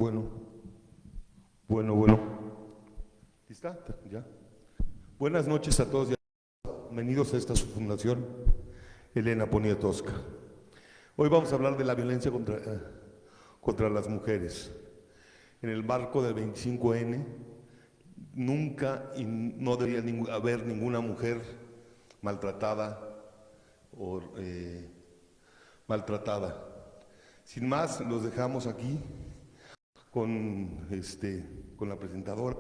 Bueno, bueno. ¿Lista? ¿Ya? Buenas noches a todos y a todas. Bienvenidos a esta su fundación, Elena Poniatowska. Hoy vamos a hablar de la violencia contra las mujeres. En el marco del 25N, nunca y no debería haber ninguna mujer maltratada o maltratada. Sin más, los dejamos aquí con la presentadora.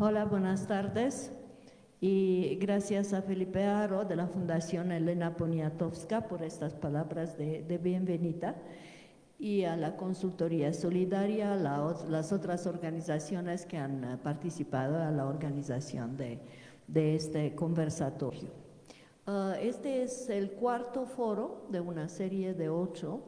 Hola, buenas tardes. Y gracias a Felipe Aro de la Fundación Elena Poniatowska por estas palabras de bienvenida y a la Consultoría Solidaria, las otras organizaciones que han participado a la organización de este conversatorio. Este es el cuarto foro de una serie de 8.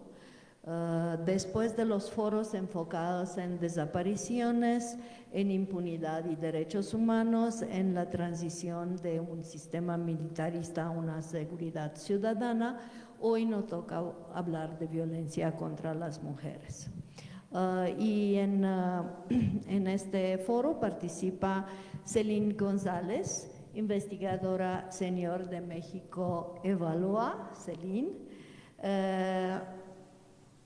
Después de los foros enfocados en desapariciones, en impunidad y derechos humanos, en la transición de un sistema militarista a una seguridad ciudadana, hoy nos toca hablar de violencia contra las mujeres. Y en este foro participa Celine González, investigadora senior de México Evalúa, Celine.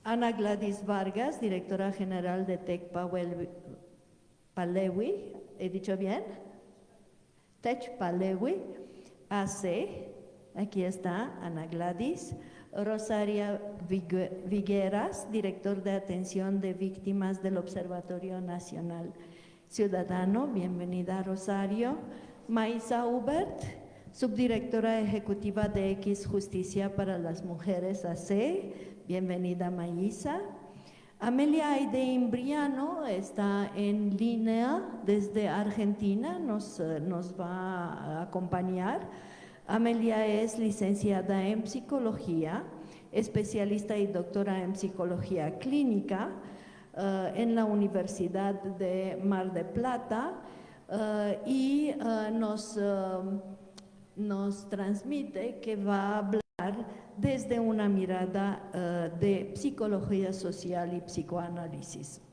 Ana Gladys Vargas, directora general de Tech Palewi, ¿he dicho bien? Tech Palewi, AC, aquí está Ana Gladys. Rosaria Vigueras, director de atención de víctimas del Observatorio Nacional Ciudadano, bienvenida Rosario. Maisa Hubert, subdirectora ejecutiva de X Justicia para las Mujeres AC, bienvenida Maisa. Amelia Aide Imbriano está en línea desde Argentina, nos va a acompañar. Amelia es licenciada en psicología, especialista y doctora en psicología clínica en la Universidad de Mar del Plata y nos transmite que va a hablar desde una mirada de psicología social y psicoanálisis.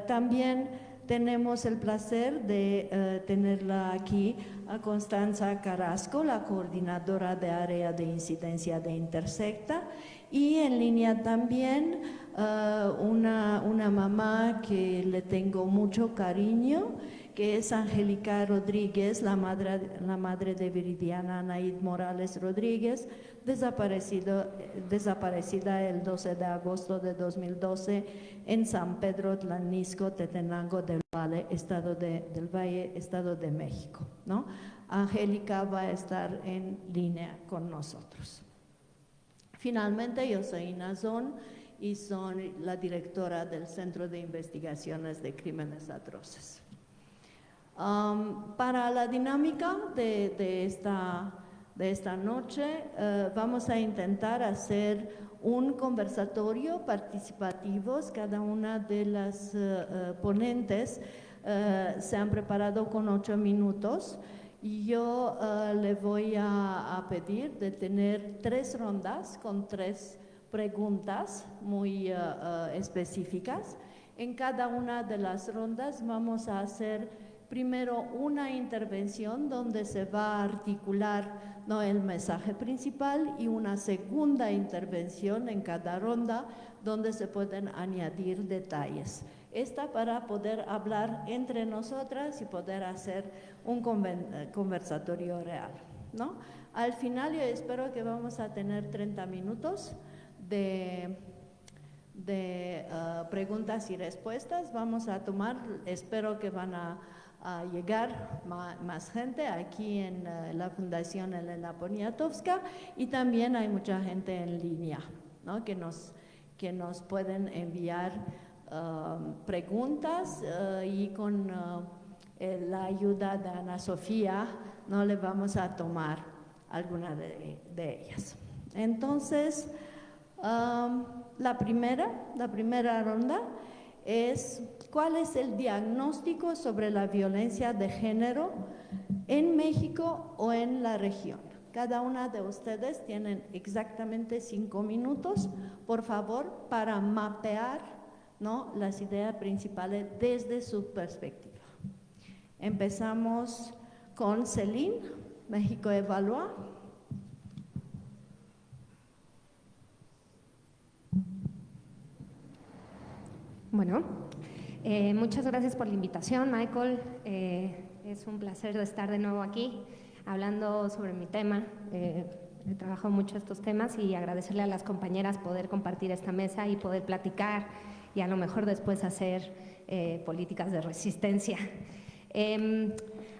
También tenemos el placer de tenerla aquí a Constanza Carrasco, la coordinadora de área de incidencia de Intersecta, y en línea también una mamá que le tengo mucho cariño, que es Angélica Rodríguez, la madre de Viridiana Anaid Morales Rodríguez, desaparecida el 12 de agosto de 2012 en San Pedro Tlanisco, Tetenango del Valle, Estado de México, ¿no? Angélica va a estar en línea con nosotros. Finalmente, yo soy Inazón y soy la directora del Centro de Investigaciones de Crímenes Atroces. Para la dinámica de esta noche, vamos a intentar hacer un conversatorio participativo. Cada una de las ponentes se han preparado con 8 minutos. Y yo le voy a pedir de tener 3 rondas con 3 preguntas muy específicas. En cada una de las rondas vamos a hacer primero una intervención donde se va a articular, ¿no?, el mensaje principal, y una segunda intervención en cada ronda donde se pueden añadir detalles. Esta para poder hablar entre nosotras y poder hacer un conversatorio real, ¿no? Al final yo espero que vamos a tener 30 minutos de preguntas y respuestas. Vamos a tomar, espero que van a llegar más gente aquí en la Fundación Elena Poniatowska, y también hay mucha gente en línea, ¿no?, que nos pueden enviar preguntas y con la ayuda de Ana Sofía no le vamos a tomar alguna de ellas. Entonces, la primera ronda es ¿cuál es el diagnóstico sobre la violencia de género en México o en la región? Cada una de ustedes tienen exactamente 5 minutos, por favor, para mapear, ¿no?, las ideas principales desde su perspectiva. Empezamos con Celine, México Evalúa. Bueno, muchas gracias por la invitación, Michael. Es un placer estar de nuevo aquí hablando sobre mi tema. He trabajado mucho estos temas y agradecerle a las compañeras poder compartir esta mesa y poder platicar y a lo mejor después hacer políticas de resistencia.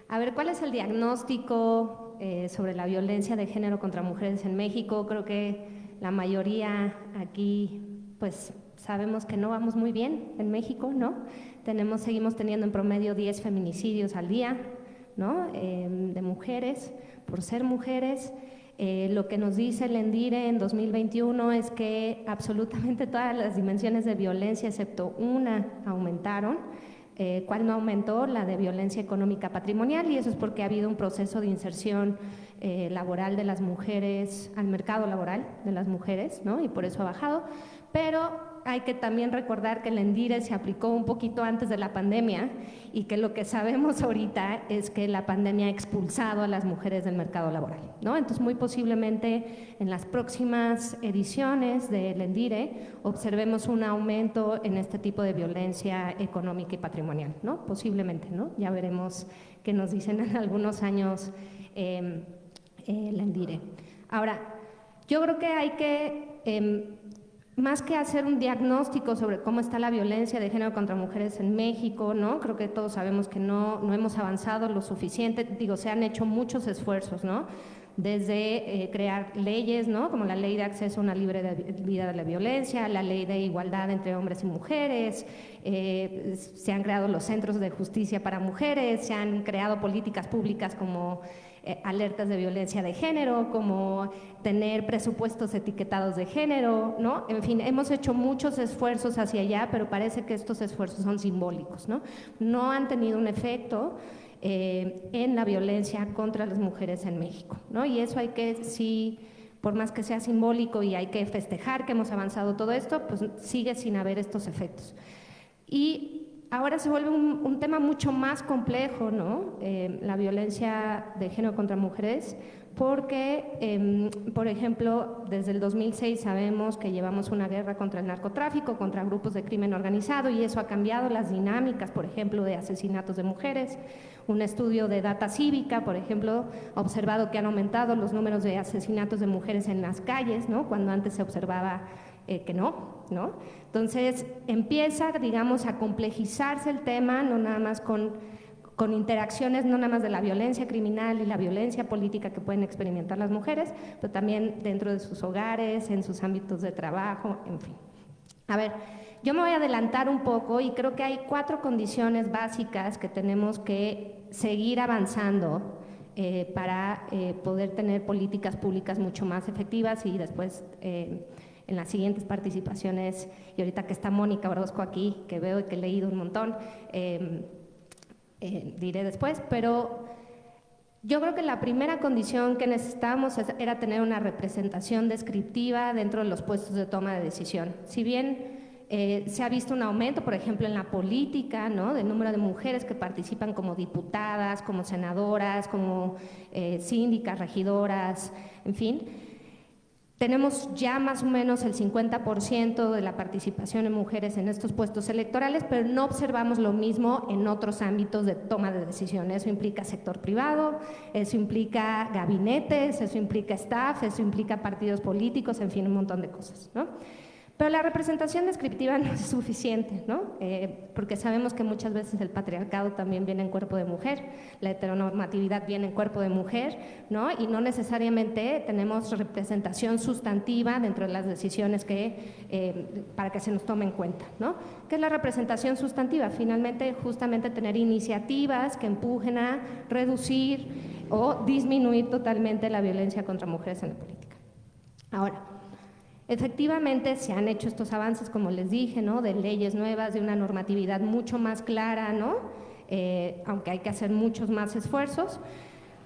A ver, ¿cuál es el diagnóstico sobre la violencia de género contra mujeres en México? Creo que la mayoría aquí, pues, sabemos que no vamos muy bien en México, ¿no? Seguimos teniendo en promedio 10 feminicidios al día, ¿no? De mujeres, por ser mujeres. Lo que nos dice el ENDIRE en 2021 es que absolutamente todas las dimensiones de violencia, excepto una, aumentaron. ¿Cuál no aumentó? La de violencia económica patrimonial, y eso es porque ha habido un proceso de inserción laboral de las mujeres, al mercado laboral de las mujeres, ¿no? Y por eso ha bajado. Pero hay que también recordar que el ENDIRE se aplicó un poquito antes de la pandemia y que lo que sabemos ahorita es que la pandemia ha expulsado a las mujeres del mercado laboral, ¿no? Entonces, muy posiblemente en las próximas ediciones del ENDIRE observemos un aumento en este tipo de violencia económica y patrimonial, ¿no? Posiblemente, ¿no? Ya veremos qué nos dicen en algunos años el ENDIRE. Ahora, yo creo que hay que más que hacer un diagnóstico sobre cómo está la violencia de género contra mujeres en México, ¿no? Creo que todos sabemos que no hemos avanzado lo suficiente. Digo, se han hecho muchos esfuerzos, ¿no? Desde crear leyes, ¿no?, como la Ley de Acceso a una Libre Vida de la Violencia, la Ley de Igualdad entre Hombres y Mujeres, se han creado los centros de justicia para mujeres, se han creado políticas públicas como alertas de violencia de género, como tener presupuestos etiquetados de género, ¿no? En fin, hemos hecho muchos esfuerzos hacia allá, pero parece que estos esfuerzos son simbólicos, ¿no? No han tenido un efecto en la violencia contra las mujeres en México, ¿no? Y eso hay que, sí, por más que sea simbólico y hay que festejar que hemos avanzado todo esto, pues sigue sin haber estos efectos. Y ahora se vuelve un tema mucho más complejo, ¿no? La violencia de género contra mujeres, porque, por ejemplo, desde el 2006 sabemos que llevamos una guerra contra el narcotráfico, contra grupos de crimen organizado, y eso ha cambiado las dinámicas, por ejemplo, de asesinatos de mujeres. Un estudio de Data Cívica, por ejemplo, ha observado que han aumentado los números de asesinatos de mujeres en las calles, ¿no?, cuando antes se observaba que no. Entonces empieza, digamos, a complejizarse el tema, no nada más con interacciones, no nada más de la violencia criminal y la violencia política que pueden experimentar las mujeres, pero también dentro de sus hogares, en sus ámbitos de trabajo, en fin. A ver, yo me voy a adelantar un poco y creo que hay 4 condiciones básicas que tenemos que seguir avanzando para poder tener políticas públicas mucho más efectivas, y después en las siguientes participaciones, y ahorita que está Mónica Orozco aquí, que veo y que he leído un montón, diré después, pero yo creo que la primera condición que necesitábamos era tener una representación descriptiva dentro de los puestos de toma de decisión. Si bien se ha visto un aumento, por ejemplo, en la política, ¿no?, del número de mujeres que participan como diputadas, como senadoras, como síndicas, regidoras, en fin, tenemos ya más o menos el 50% de la participación de mujeres en estos puestos electorales, pero no observamos lo mismo en otros ámbitos de toma de decisiones. Eso implica sector privado, eso implica gabinetes, eso implica staff, eso implica partidos políticos, en fin, un montón de cosas, ¿no? Pero la representación descriptiva no es suficiente, ¿no? Porque sabemos que muchas veces el patriarcado también viene en cuerpo de mujer, la heteronormatividad viene en cuerpo de mujer, ¿no? Y no necesariamente tenemos representación sustantiva dentro de las decisiones para que se nos tome en cuenta, ¿no? ¿Qué es la representación sustantiva? Finalmente, justamente tener iniciativas que empujen a reducir o disminuir totalmente la violencia contra mujeres en la política. Ahora, Efectivamente, se han hecho estos avances, como les dije, ¿no? De leyes nuevas, de una normatividad mucho más clara, ¿no? Aunque hay que hacer muchos más esfuerzos.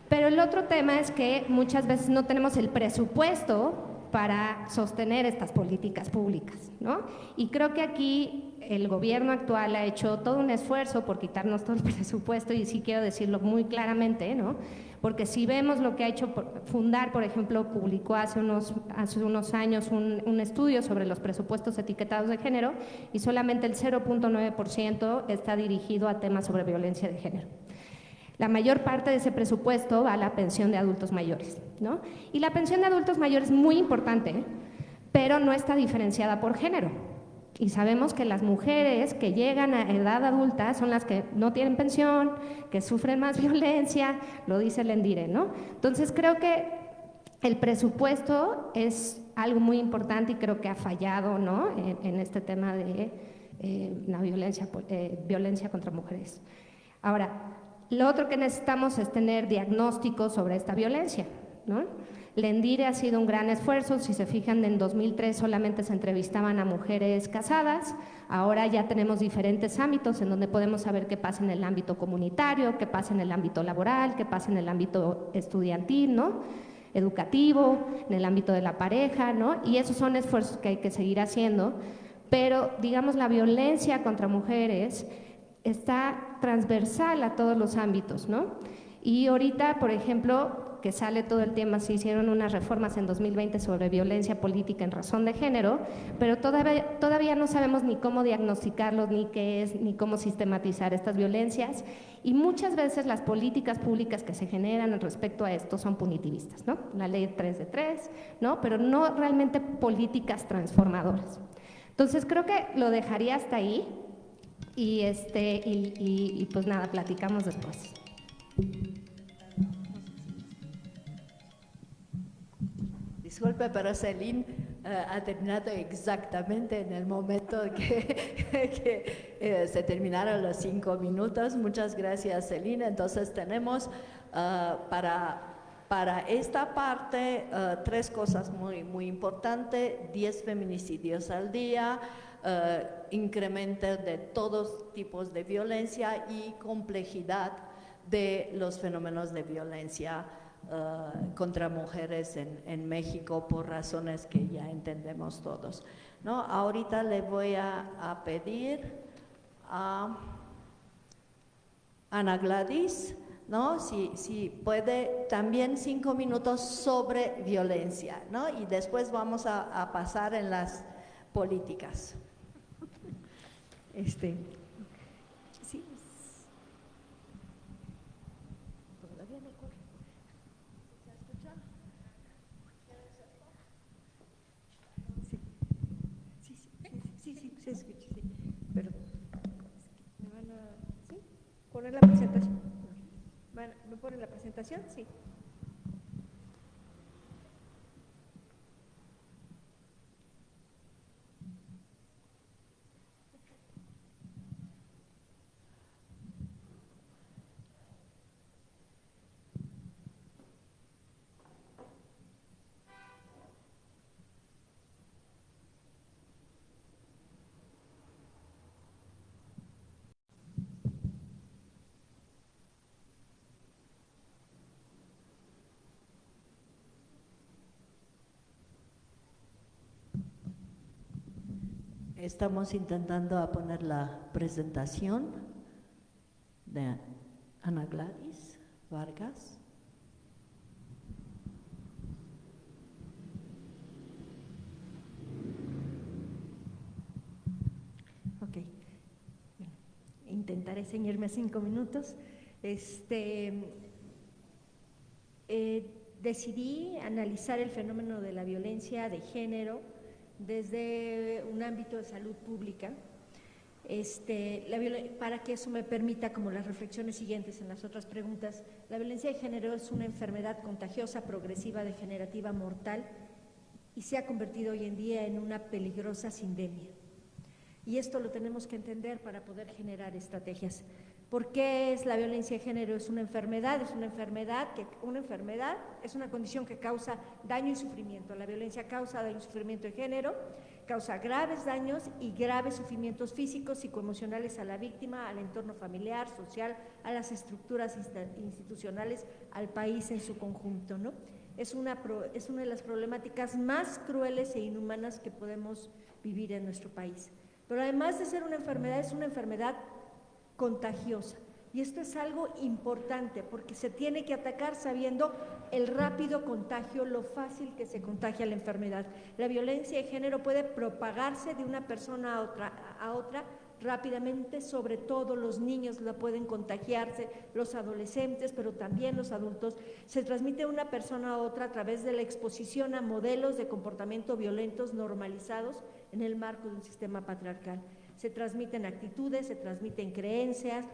Pero el otro tema es que muchas veces no tenemos el presupuesto para sostener estas políticas públicas, ¿no? Y creo que aquí el gobierno actual ha hecho todo un esfuerzo por quitarnos todo el presupuesto, y sí quiero decirlo muy claramente, ¿no? Porque si vemos lo que ha hecho Fundar, por ejemplo, publicó hace unos años un estudio sobre los presupuestos etiquetados de género, y solamente el 0.9% está dirigido a temas sobre violencia de género. La mayor parte de ese presupuesto va a la pensión de adultos mayores, ¿no? Y la pensión de adultos mayores es muy importante, pero no está diferenciada por género. Y sabemos que las mujeres que llegan a edad adulta son las que no tienen pensión, que sufren más violencia, lo dice el ENDIRE, ¿no? Entonces creo que el presupuesto es algo muy importante, y creo que ha fallado, ¿no? En este tema de la violencia contra mujeres. Ahora, lo otro que necesitamos es tener diagnósticos sobre esta violencia, ¿no? El ENDIRE ha sido un gran esfuerzo. Si se fijan, en 2003 solamente se entrevistaban a mujeres casadas. Ahora ya tenemos diferentes ámbitos en donde podemos saber qué pasa en el ámbito comunitario, qué pasa en el ámbito laboral, qué pasa en el ámbito estudiantil, ¿no? Educativo, en el ámbito de la pareja, ¿no? Y esos son esfuerzos que hay que seguir haciendo, pero digamos la violencia contra mujeres está transversal a todos los ámbitos, ¿no? Y ahorita, por ejemplo, que sale todo el tema, se hicieron unas reformas en 2020 sobre violencia política en razón de género, pero todavía no sabemos ni cómo diagnosticarlos, ni qué es, ni cómo sistematizar estas violencias, y muchas veces las políticas públicas que se generan respecto a esto son punitivistas, ¿no? La ley 3 de 3, ¿no? Pero no realmente políticas transformadoras. Entonces creo que lo dejaría hasta ahí, y pues nada, platicamos después. Disculpe, pero Celine ha terminado exactamente en el momento que se terminaron los 5 minutos. Muchas gracias, Celine. Entonces tenemos para esta parte 3 cosas muy importantes: 10 feminicidios al día, incremento de todos tipos de violencia y complejidad de los fenómenos de violencia contra mujeres en México, por razones que ya entendemos todos, ¿no? Ahorita le voy a pedir a Ana Gladys, ¿no? Si puede, también 5 minutos sobre violencia, ¿no? Y después vamos a pasar en las políticas. Sí. Se escucha, sí. Pero ¿me van a poner la presentación? ¿Me ponen la presentación? Sí. Estamos intentando a poner la presentación de Ana Gladys Vargas. Ok. Intentaré ceñirme a 5 minutos. Decidí analizar el fenómeno de la violencia de género desde un ámbito de salud pública, para que eso me permita, como las reflexiones siguientes en las otras preguntas. La violencia de género es una enfermedad contagiosa, progresiva, degenerativa, mortal, y se ha convertido hoy en día en una peligrosa sindemia. Y esto lo tenemos que entender para poder generar estrategias. ¿Por qué es la violencia de género? Es una enfermedad es una condición que causa daño y sufrimiento. La violencia causa daño y sufrimiento de género, causa graves daños y graves sufrimientos físicos, psicoemocionales a la víctima, al entorno familiar, social, a las estructuras institucionales, al país en su conjunto, ¿no? Es una de las problemáticas más crueles e inhumanas que podemos vivir en nuestro país. Pero además de ser una enfermedad, es una enfermedad contagiosa. Y esto es algo importante porque se tiene que atacar sabiendo el rápido contagio, lo fácil que se contagia la enfermedad. La violencia de género puede propagarse de una persona a otra rápidamente, sobre todo los niños la pueden contagiarse, los adolescentes, pero también los adultos. Se transmite de una persona a otra a través de la exposición a modelos de comportamiento violentos normalizados en el marco de un sistema patriarcal. Se transmiten actitudes, se transmiten creencias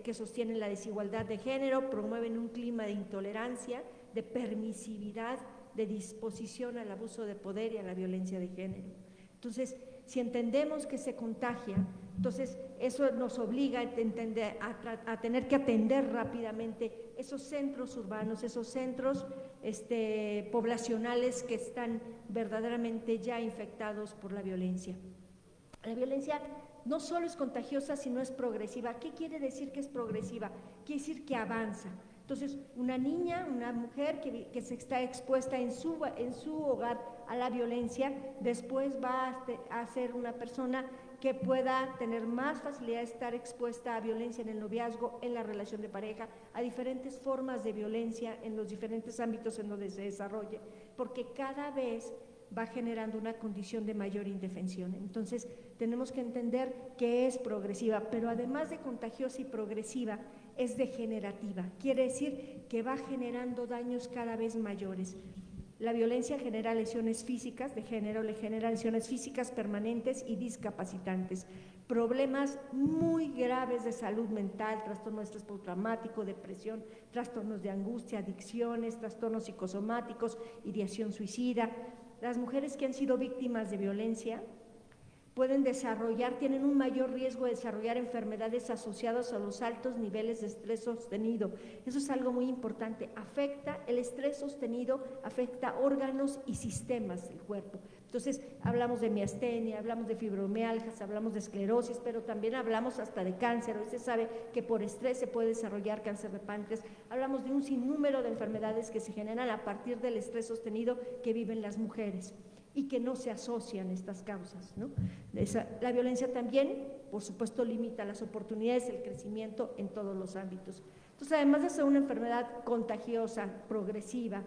que sostienen la desigualdad de género, promueven un clima de intolerancia, de permisividad, de disposición al abuso de poder y a la violencia de género. Entonces, si entendemos que se contagia, entonces eso nos obliga a tener que atender rápidamente esos centros urbanos, esos centros poblacionales que están verdaderamente ya infectados por la violencia. La violencia no solo es contagiosa, sino es progresiva. ¿Qué quiere decir que es progresiva? Quiere decir que avanza. Entonces, una niña, una mujer que se está expuesta en su hogar a la violencia, después va a ser una persona que pueda tener más facilidad de estar expuesta a violencia en el noviazgo, en la relación de pareja, a diferentes formas de violencia en los diferentes ámbitos en donde se desarrolle, porque cada vez va generando una condición de mayor indefensión. Entonces, tenemos que entender que es progresiva, pero además de contagiosa y progresiva, es degenerativa. Quiere decir que va generando daños cada vez mayores. La violencia genera lesiones físicas de género, le genera lesiones físicas permanentes y discapacitantes, problemas muy graves de salud mental, trastorno de estrés postraumático, depresión, trastornos de angustia, adicciones, trastornos psicosomáticos, ideación suicida. Las mujeres que han sido víctimas de violencia tienen un mayor riesgo de desarrollar enfermedades asociadas a los altos niveles de estrés sostenido. Eso es algo muy importante. El estrés sostenido afecta órganos y sistemas del cuerpo. Entonces, hablamos de miastenia, hablamos de fibromialgias, hablamos de esclerosis, pero también hablamos hasta de cáncer. Hoy se sabe que por estrés se puede desarrollar cáncer de páncreas. Hablamos de un sinnúmero de enfermedades que se generan a partir del estrés sostenido que viven las mujeres y que no se asocian estas causas, ¿no? La violencia también, por supuesto, limita las oportunidades, el crecimiento en todos los ámbitos. Entonces, además de ser una enfermedad contagiosa, progresiva,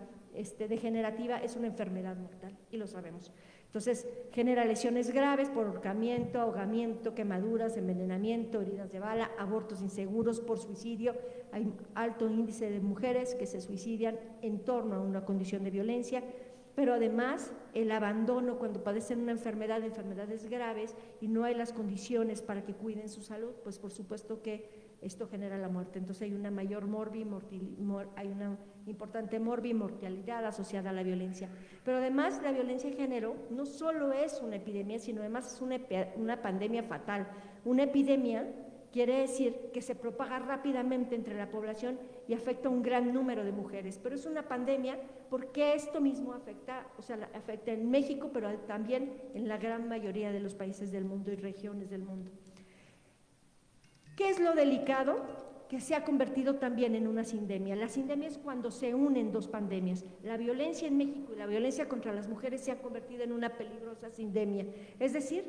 degenerativa, es una enfermedad mortal, y lo sabemos. Entonces, genera lesiones graves por ahorcamiento, ahogamiento, quemaduras, envenenamiento, heridas de bala, abortos inseguros por suicidio. Hay alto índice de mujeres que se suicidan en torno a una condición de violencia, pero además el abandono cuando padecen una enfermedades graves y no hay las condiciones para que cuiden su salud, pues por supuesto que esto genera la muerte. Entonces hay una mayor hay una importante morbimortalidad asociada a la violencia. Pero además la violencia de género no solo es una epidemia, sino además es una pandemia fatal. Una epidemia quiere decir que se propaga rápidamente entre la población y afecta a un gran número de mujeres, pero es una pandemia porque esto mismo afecta en México, pero también en la gran mayoría de los países del mundo y regiones del mundo. ¿Qué es lo delicado? Que se ha convertido también en una sindemia. La sindemia es cuando se unen dos pandemias. La violencia en México y la violencia contra las mujeres se ha convertido en una peligrosa sindemia. Es decir,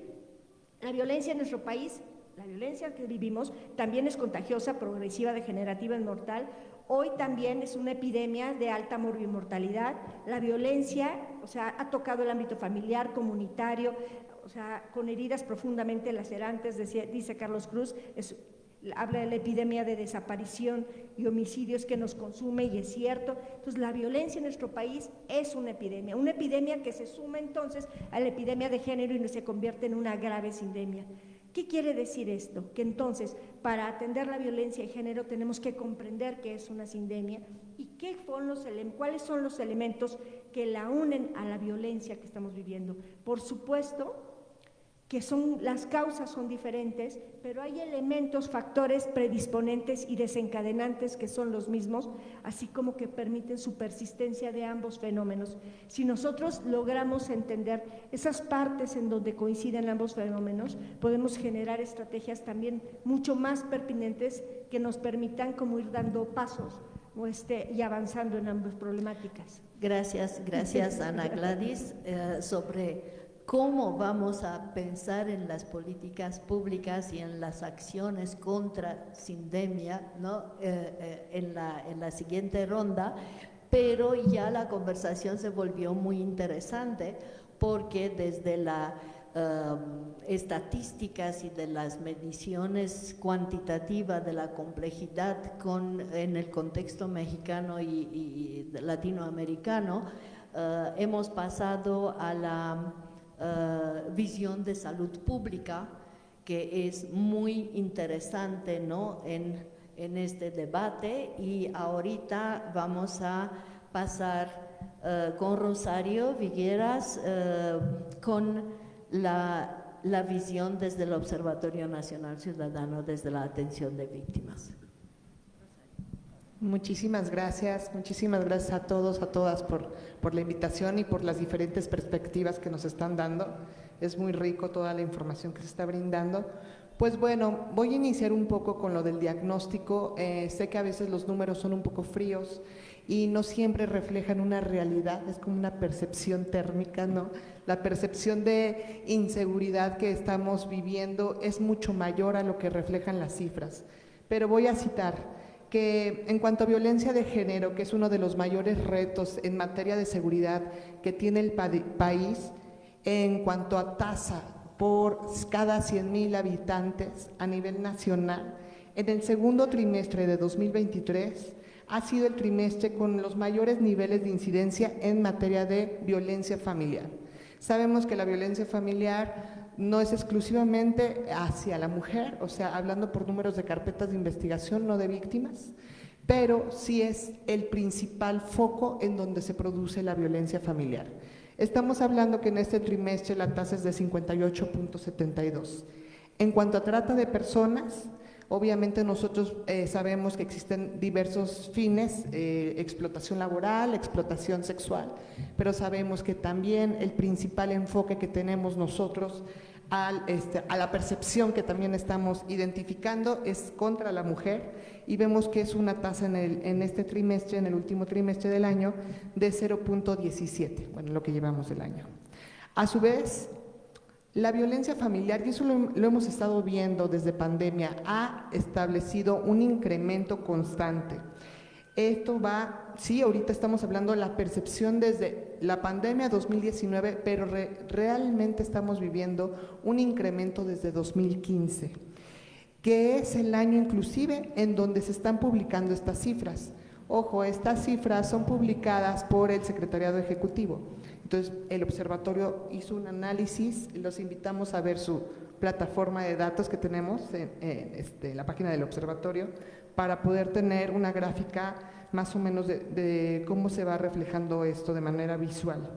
la violencia en nuestro país, la violencia que vivimos, también es contagiosa, progresiva, degenerativa y mortal. Hoy también es una epidemia de alta morbimortalidad. La violencia, ha tocado el ámbito familiar, comunitario, con heridas profundamente lacerantes, dice Carlos Cruz, habla de la epidemia de desaparición y homicidios que nos consume, y es cierto. Entonces, la violencia en nuestro país es una epidemia que se suma entonces a la epidemia de género y se convierte en una grave sindemia. ¿Qué quiere decir esto? Que entonces, para atender la violencia de género tenemos que comprender que es una sindemia y cuáles son los elementos que la unen a la violencia que estamos viviendo. Por supuesto, que las causas son diferentes, pero hay elementos, factores predisponentes y desencadenantes que son los mismos, así como que permiten su persistencia de ambos fenómenos. Si nosotros logramos entender esas partes en donde coinciden ambos fenómenos, podemos generar estrategias también mucho más pertinentes que nos permitan como ir dando pasos y avanzando en ambas problemáticas. Gracias Ana Gladys. Sobre cómo vamos a pensar en las políticas públicas y en las acciones contra sindemia, ¿no? En la siguiente ronda, pero ya la conversación se volvió muy interesante porque desde las estadísticas y de las mediciones cuantitativas de la complejidad en el contexto mexicano y latinoamericano, hemos pasado a la visión de salud pública, que es muy interesante, ¿no? en este debate, y ahorita vamos a pasar con Rosario Vigueras con la visión desde el Observatorio Nacional Ciudadano, desde la atención de víctimas. Muchísimas gracias a todos, a todas por la invitación y por las diferentes perspectivas que nos están dando. Es muy rico toda la información que se está brindando. Pues bueno, voy a iniciar un poco con lo del diagnóstico. Sé que a veces los números son un poco fríos y no siempre reflejan una realidad, es como una percepción térmica, ¿no? La percepción de inseguridad que estamos viviendo es mucho mayor a lo que reflejan las cifras. Pero voy a citar que en cuanto a violencia de género, que es uno de los mayores retos en materia de seguridad que tiene el país, en cuanto a tasa por cada 100,000 habitantes a nivel nacional, en el segundo trimestre de 2023 ha sido el trimestre con los mayores niveles de incidencia en materia de violencia familiar. Sabemos que la violencia familiar no es exclusivamente hacia la mujer, o sea, hablando por números de carpetas de investigación, no de víctimas, pero sí es el principal foco en donde se produce la violencia familiar. Estamos hablando que en este trimestre la tasa es de 58.72. En cuanto a trata de personas, obviamente nosotros sabemos que existen diversos fines, explotación laboral, explotación sexual, pero sabemos que también el principal enfoque que tenemos nosotros a la percepción que también estamos identificando es contra la mujer, y vemos que es una tasa en este trimestre, en el último trimestre del año, de 0.17, bueno, lo que llevamos del año. A su vez, la violencia familiar, y eso lo hemos estado viendo desde pandemia, ha establecido un incremento constante. Esto va, sí, ahorita estamos hablando de la percepción desde la pandemia 2019, pero realmente estamos viviendo un incremento desde 2015, que es el año inclusive en donde se están publicando estas cifras. Ojo, estas cifras son publicadas por el Secretariado Ejecutivo. Entonces, el observatorio hizo un análisis, los invitamos a ver su plataforma de datos que tenemos en la página del observatorio, para poder tener una gráfica más o menos de cómo se va reflejando esto de manera visual.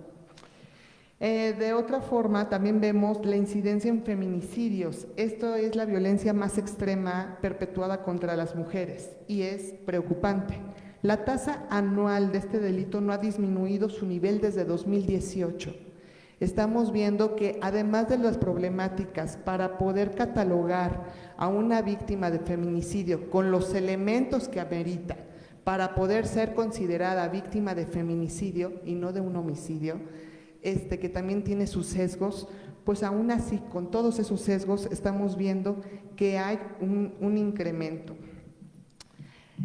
De otra forma, también vemos la incidencia en feminicidios. Esto es la violencia más extrema perpetuada contra las mujeres y es preocupante. La tasa anual de este delito no ha disminuido su nivel desde 2018. Estamos viendo que además de las problemáticas para poder catalogar a una víctima de feminicidio con los elementos que amerita para poder ser considerada víctima de feminicidio y no de un homicidio, que también tiene sus sesgos, pues aún así, con todos esos sesgos, estamos viendo que hay un incremento.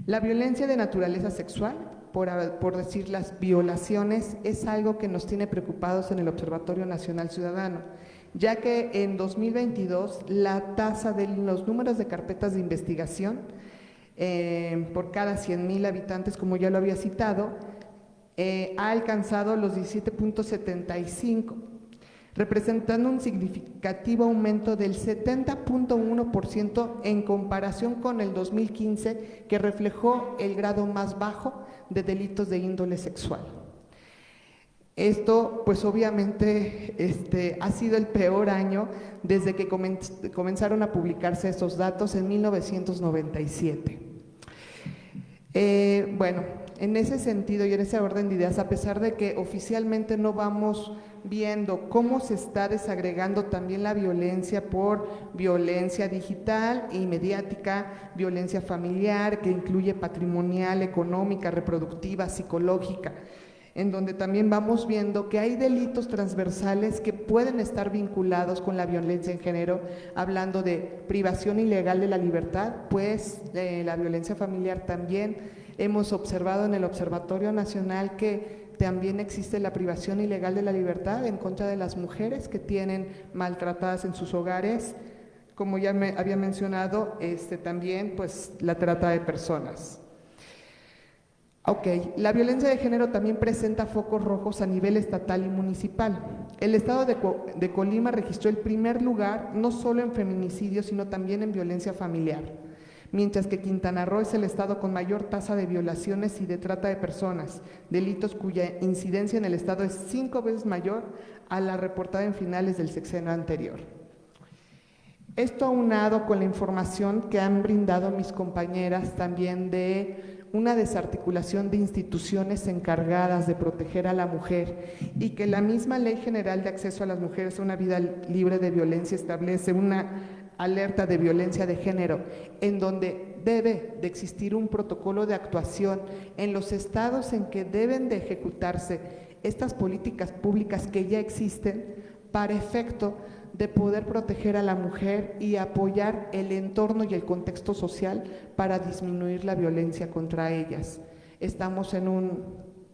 La violencia de naturaleza sexual, por decir las violaciones, es algo que nos tiene preocupados en el Observatorio Nacional Ciudadano, ya que en 2022 la tasa de los números de carpetas de investigación por cada 100,000 habitantes, como ya lo había citado, ha alcanzado los 17.75, representando un significativo aumento del 70.1% en comparación con el 2015, que reflejó el grado más bajo de delitos de índole sexual. Esto, pues obviamente, ha sido el peor año desde que comenzaron a publicarse estos datos en 1997. Bueno, en ese sentido y en ese orden de ideas, a pesar de que oficialmente no vamos viendo cómo se está desagregando también la violencia por violencia digital y mediática, violencia familiar, que incluye patrimonial, económica, reproductiva, psicológica, en donde también vamos viendo que hay delitos transversales que pueden estar vinculados con la violencia en género, hablando de privación ilegal de la libertad, pues la violencia familiar también. Hemos observado en el Observatorio Nacional que también existe la privación ilegal de la libertad en contra de las mujeres que tienen maltratadas en sus hogares, como ya había mencionado, también pues la trata de personas. Ok, la violencia de género también presenta focos rojos a nivel estatal y municipal. El estado de Colima registró el primer lugar no solo en feminicidios, sino también en violencia familiar, mientras que Quintana Roo es el estado con mayor tasa de violaciones y de trata de personas, delitos cuya incidencia en el estado es 5 veces mayor a la reportada en finales del sexenio anterior. Esto aunado con la información que han brindado mis compañeras también de una desarticulación de instituciones encargadas de proteger a la mujer y que la misma Ley General de Acceso a las Mujeres a una Vida Libre de Violencia establece una alerta de violencia de género, en donde debe de existir un protocolo de actuación en los estados en que deben de ejecutarse estas políticas públicas que ya existen para efecto de poder proteger a la mujer y apoyar el entorno y el contexto social para disminuir la violencia contra ellas. Estamos en un…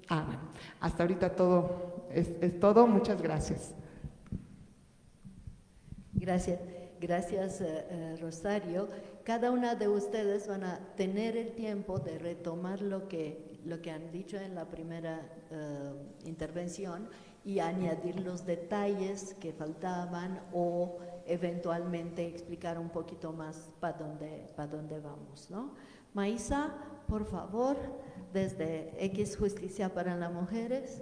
bueno, hasta ahorita todo es todo. Muchas gracias. Gracias, Rosario. Cada una de ustedes van a tener el tiempo de retomar lo que han dicho en la primera intervención y añadir los detalles que faltaban o eventualmente explicar un poquito más para dónde vamos, ¿no? Maísa, por favor, desde X Justicia para las mujeres.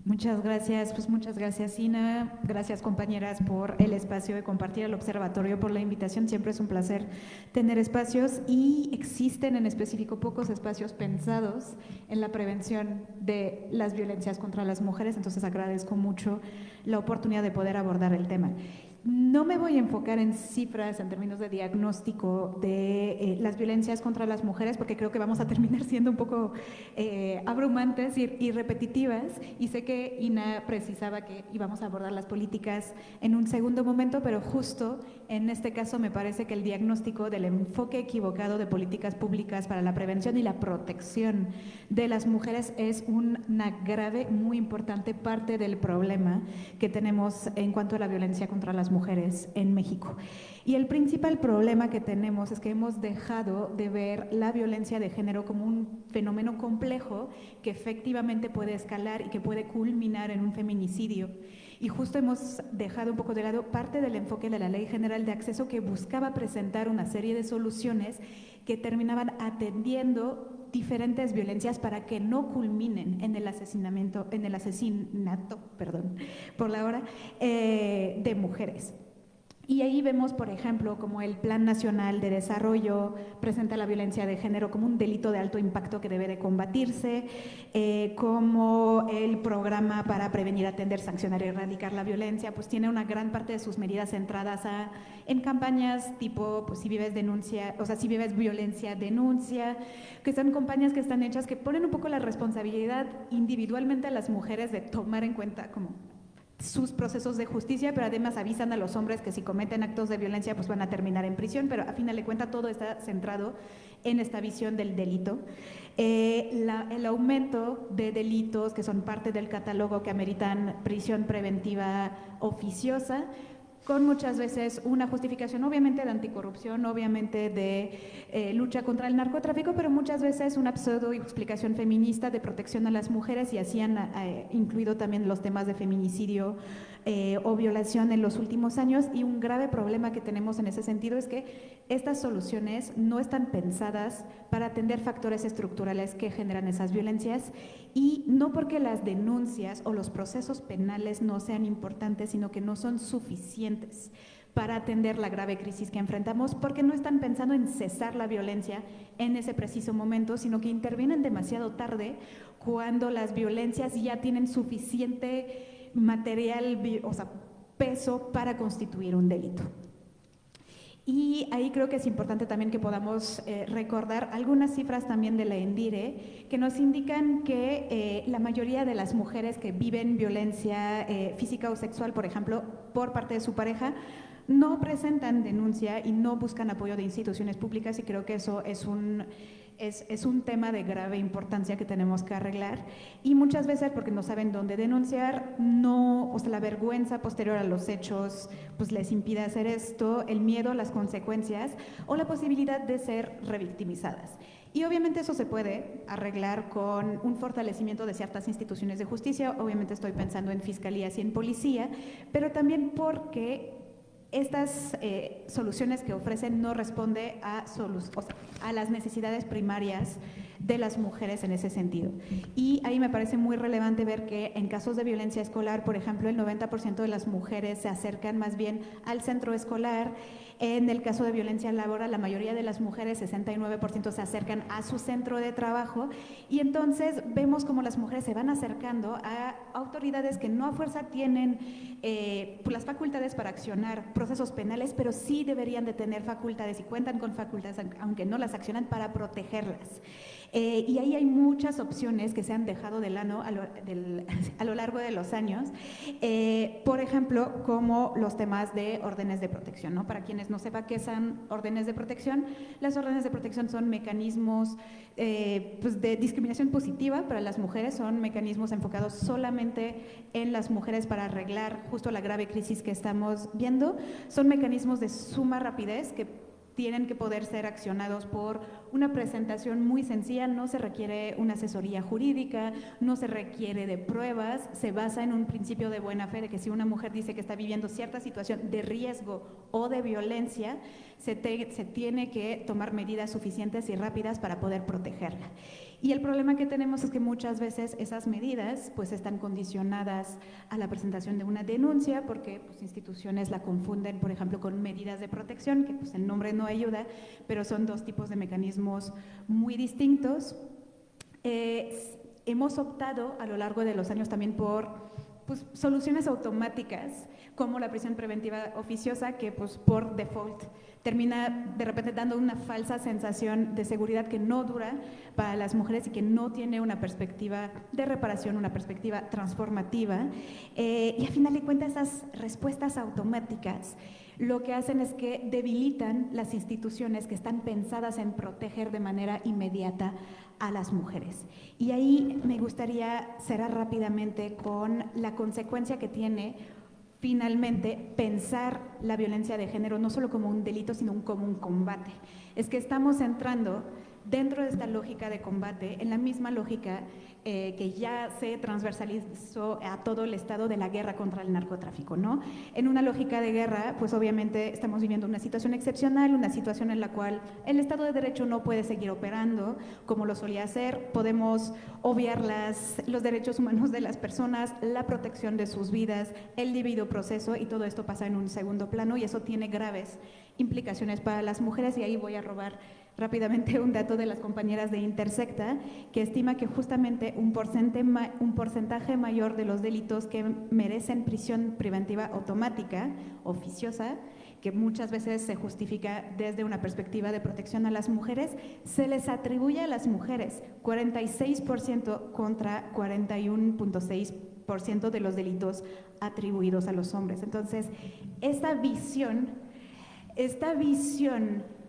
Muchas gracias, Ina. Gracias, compañeras, por el espacio de compartir el observatorio, por la invitación. Siempre es un placer tener espacios y existen en específico pocos espacios pensados en la prevención de las violencias contra las mujeres, entonces agradezco mucho la oportunidad de poder abordar el tema. No me voy a enfocar en cifras en términos de diagnóstico de las violencias contra las mujeres, porque creo que vamos a terminar siendo un poco abrumantes y repetitivas, y sé que Ina precisaba que íbamos a abordar las políticas en un segundo momento, pero justo en este caso me parece que el diagnóstico del enfoque equivocado de políticas públicas para la prevención y la protección de las mujeres es una grave, muy importante parte del problema que tenemos en cuanto a la violencia contra las mujeres en México. Y el principal problema que tenemos es que hemos dejado de ver la violencia de género como un fenómeno complejo que efectivamente puede escalar y que puede culminar en un feminicidio. Y justo hemos dejado un poco de lado parte del enfoque de la Ley General de Acceso, que buscaba presentar una serie de soluciones que terminaban atendiendo diferentes violencias para que no culminen en el asesinato, por la hora, de mujeres. Y ahí vemos, por ejemplo, como el Plan Nacional de Desarrollo presenta la violencia de género como un delito de alto impacto que debe de combatirse, como el programa para prevenir, atender, sancionar y erradicar la violencia, pues tiene una gran parte de sus medidas centradas en campañas tipo, pues si vives violencia, denuncia, que son campañas que están hechas que ponen un poco la responsabilidad individualmente a las mujeres de tomar en cuenta como sus procesos de justicia, pero además avisan a los hombres que si cometen actos de violencia pues van a terminar en prisión, pero a final de cuentas todo está centrado en esta visión del delito. El aumento de delitos que son parte del catálogo que ameritan prisión preventiva oficiosa, con muchas veces una justificación obviamente de anticorrupción, obviamente de lucha contra el narcotráfico, pero muchas veces una pseudo explicación feminista de protección a las mujeres, y así han incluido también los temas de feminicidio o violación en los últimos años, y un grave problema que tenemos en ese sentido es que estas soluciones no están pensadas para atender factores estructurales que generan esas violencias, y no porque las denuncias o los procesos penales no sean importantes, sino que no son suficientes para atender la grave crisis que enfrentamos, porque no están pensando en cesar la violencia en ese preciso momento, sino que intervienen demasiado tarde, cuando las violencias ya tienen suficiente material, o sea, peso para constituir un delito. Y ahí creo que es importante también que podamos recordar algunas cifras también de la ENDIRE que nos indican que la mayoría de las mujeres que viven violencia física o sexual, por ejemplo, por parte de su pareja, no presentan denuncia y no buscan apoyo de instituciones públicas, y creo que eso es un tema de grave importancia que tenemos que arreglar, y muchas veces porque no saben dónde denunciar, o sea, la vergüenza posterior a los hechos pues les impide hacer esto, el miedo a las consecuencias o la posibilidad de ser revictimizadas. Y obviamente eso se puede arreglar con un fortalecimiento de ciertas instituciones de justicia, obviamente estoy pensando en fiscalías y en policía, pero también porque estas soluciones que ofrecen no responden a las necesidades primarias de las mujeres en ese sentido. Y ahí me parece muy relevante ver que en casos de violencia escolar, por ejemplo, el 90% de las mujeres se acercan más bien al centro escolar. En el caso de violencia laboral, la mayoría de las mujeres, 69%, se acercan a su centro de trabajo, y entonces vemos como las mujeres se van acercando a autoridades que no a fuerza tienen las facultades para accionar procesos penales, pero sí deberían de tener facultades y cuentan con facultades, aunque no las accionan, para protegerlas. Y ahí hay muchas opciones que se han dejado de lado a lo largo de los años, por ejemplo, como los temas de órdenes de protección, ¿no? Para quienes no sepan qué son órdenes de protección, las órdenes de protección son mecanismos pues de discriminación positiva para las mujeres, son mecanismos enfocados solamente en las mujeres para arreglar justo la grave crisis que estamos viendo, son mecanismos de suma rapidez que tienen que poder ser accionados por una presentación muy sencilla, no se requiere una asesoría jurídica, no se requiere de pruebas, se basa en un principio de buena fe, de que si una mujer dice que está viviendo cierta situación de riesgo o de violencia, se tiene que tomar medidas suficientes y rápidas para poder protegerla. Y el problema que tenemos es que muchas veces esas medidas pues están condicionadas a la presentación de una denuncia, porque pues, instituciones la confunden, por ejemplo, con medidas de protección, que pues el nombre no ayuda, pero son dos tipos de mecanismos muy distintos. Hemos optado a lo largo de los años también por pues, soluciones automáticas, como la prisión preventiva oficiosa, que pues, por default termina de repente dando una falsa sensación de seguridad que no dura para las mujeres y que no tiene una perspectiva de reparación, una perspectiva transformativa. Y a final de cuentas, esas respuestas automáticas lo que hacen es que debilitan las instituciones que están pensadas en proteger de manera inmediata a las mujeres. Y ahí me gustaría cerrar rápidamente con la consecuencia que tiene finalmente pensar la violencia de género no solo como un delito, sino como un combate. Es que estamos entrando dentro de esta lógica de combate, en la misma lógica que ya se transversalizó a todo el estado de la guerra contra el narcotráfico, ¿no? En una lógica de guerra, pues obviamente estamos viviendo una situación excepcional, una situación en la cual el Estado de Derecho no puede seguir operando como lo solía hacer, podemos obviar los derechos humanos de las personas, la protección de sus vidas, el debido proceso, y todo esto pasa en un segundo plano, y eso tiene graves implicaciones para las mujeres. Y ahí voy a robar rápidamente un dato de las compañeras de Intersecta, que estima que justamente un porcentaje mayor de los delitos que merecen prisión preventiva automática, oficiosa, que muchas veces se justifica desde una perspectiva de protección a las mujeres, se les atribuye a las mujeres, 46% contra 41.6% de los delitos atribuidos a los hombres. Entonces, esta visión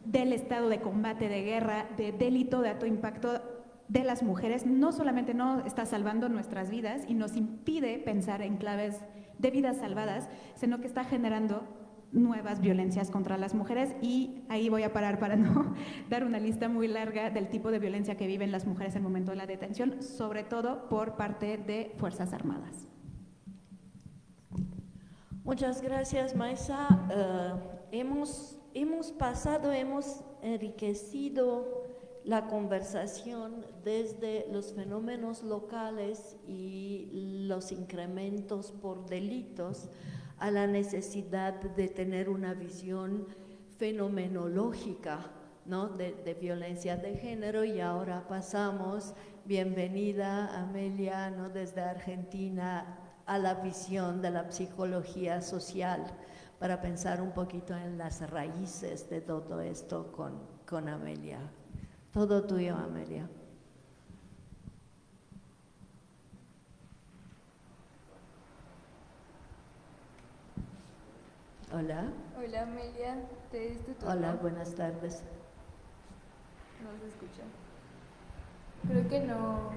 del estado de combate, de guerra, de delito de alto impacto de las mujeres, no solamente no está salvando nuestras vidas y nos impide pensar en claves de vidas salvadas, sino que está generando nuevas violencias contra las mujeres. Y ahí voy a parar para no dar una lista muy larga del tipo de violencia que viven las mujeres en el momento de la detención, sobre todo por parte de Fuerzas Armadas. Muchas gracias, Maisa. Hemos enriquecido la conversación desde los fenómenos locales y los incrementos por delitos a la necesidad de tener una visión fenomenológica, ¿no? de violencia de género. Y ahora pasamos, bienvenida Amelia, ¿no? desde Argentina, a la visión de la psicología social, para pensar un poquito en las raíces de todo esto con Amelia. Todo tuyo, Amelia. Hola. Hola Amelia, ¿te diste tu Hola, buenas tardes. No se escucha. Creo que no.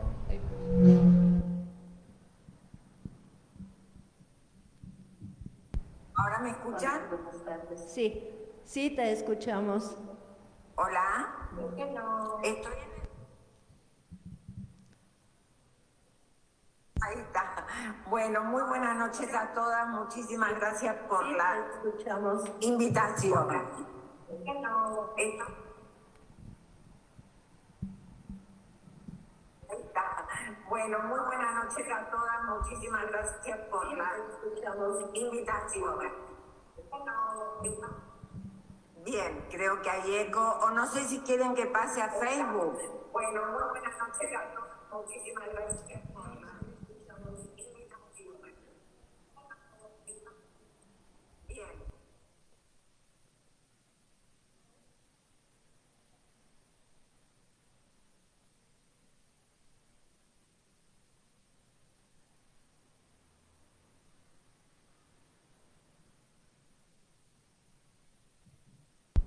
¿Ahora me escuchan? Buenas tardes. Sí, sí te escuchamos. Hola. Estoy en Ahí está. Bueno, muy buenas noches a todas. Muchísimas gracias por la invitación. Ahí está. Bueno, muy buenas noches a todas. Muchísimas gracias por la invitación. Bien, creo que hay eco. O no sé si quieren que pase a Facebook. Bueno, muy buenas noches a todos. Muchísimas gracias por la invitación. Bien.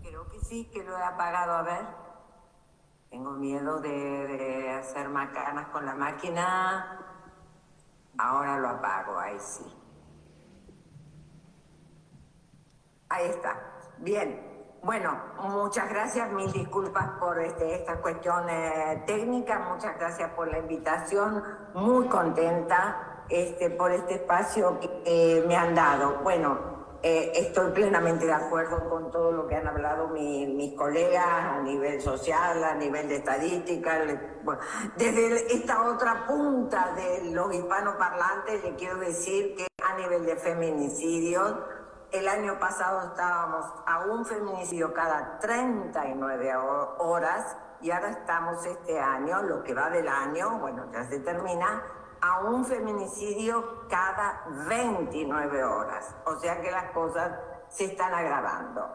Creo que sí, que lo he apagado. A ver. Tengo miedo de hacer macanas con la máquina. Ahora lo apago, ahí sí. Ahí está. Bien. Bueno, muchas gracias, mil disculpas por estas cuestiones técnicas, muchas gracias por la invitación, muy contenta por este espacio que me han dado. Bueno, estoy plenamente de acuerdo con todo lo que han hablado mis colegas a nivel social, a nivel de estadística. Bueno, desde esta otra punta de los hispanoparlantes, le quiero decir que a nivel de feminicidios, el año pasado estábamos a un feminicidio cada 39 horas y ahora estamos este año, lo que va del año, bueno, ya se termina, a un feminicidio cada 29 horas. O sea que las cosas se están agravando.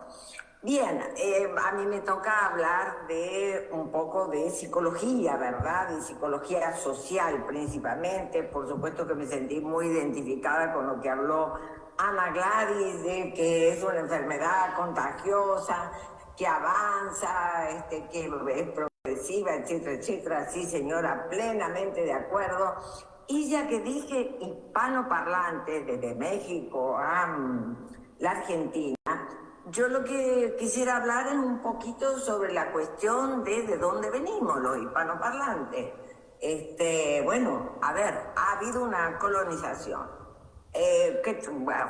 Bien, a mí me toca hablar de un poco de psicología, ¿verdad? De psicología social principalmente. Por supuesto que me sentí muy identificada con lo que habló Ana Gladys, de que es una enfermedad contagiosa, que avanza, que es progresiva, etcétera, etcétera. Sí, señora, plenamente de acuerdo. Y ya que dije hispanoparlante, desde México a la Argentina, yo lo que quisiera hablar es un poquito sobre la cuestión de dónde venimos los hispanoparlantes. Bueno, a ver, ha habido una colonización. Que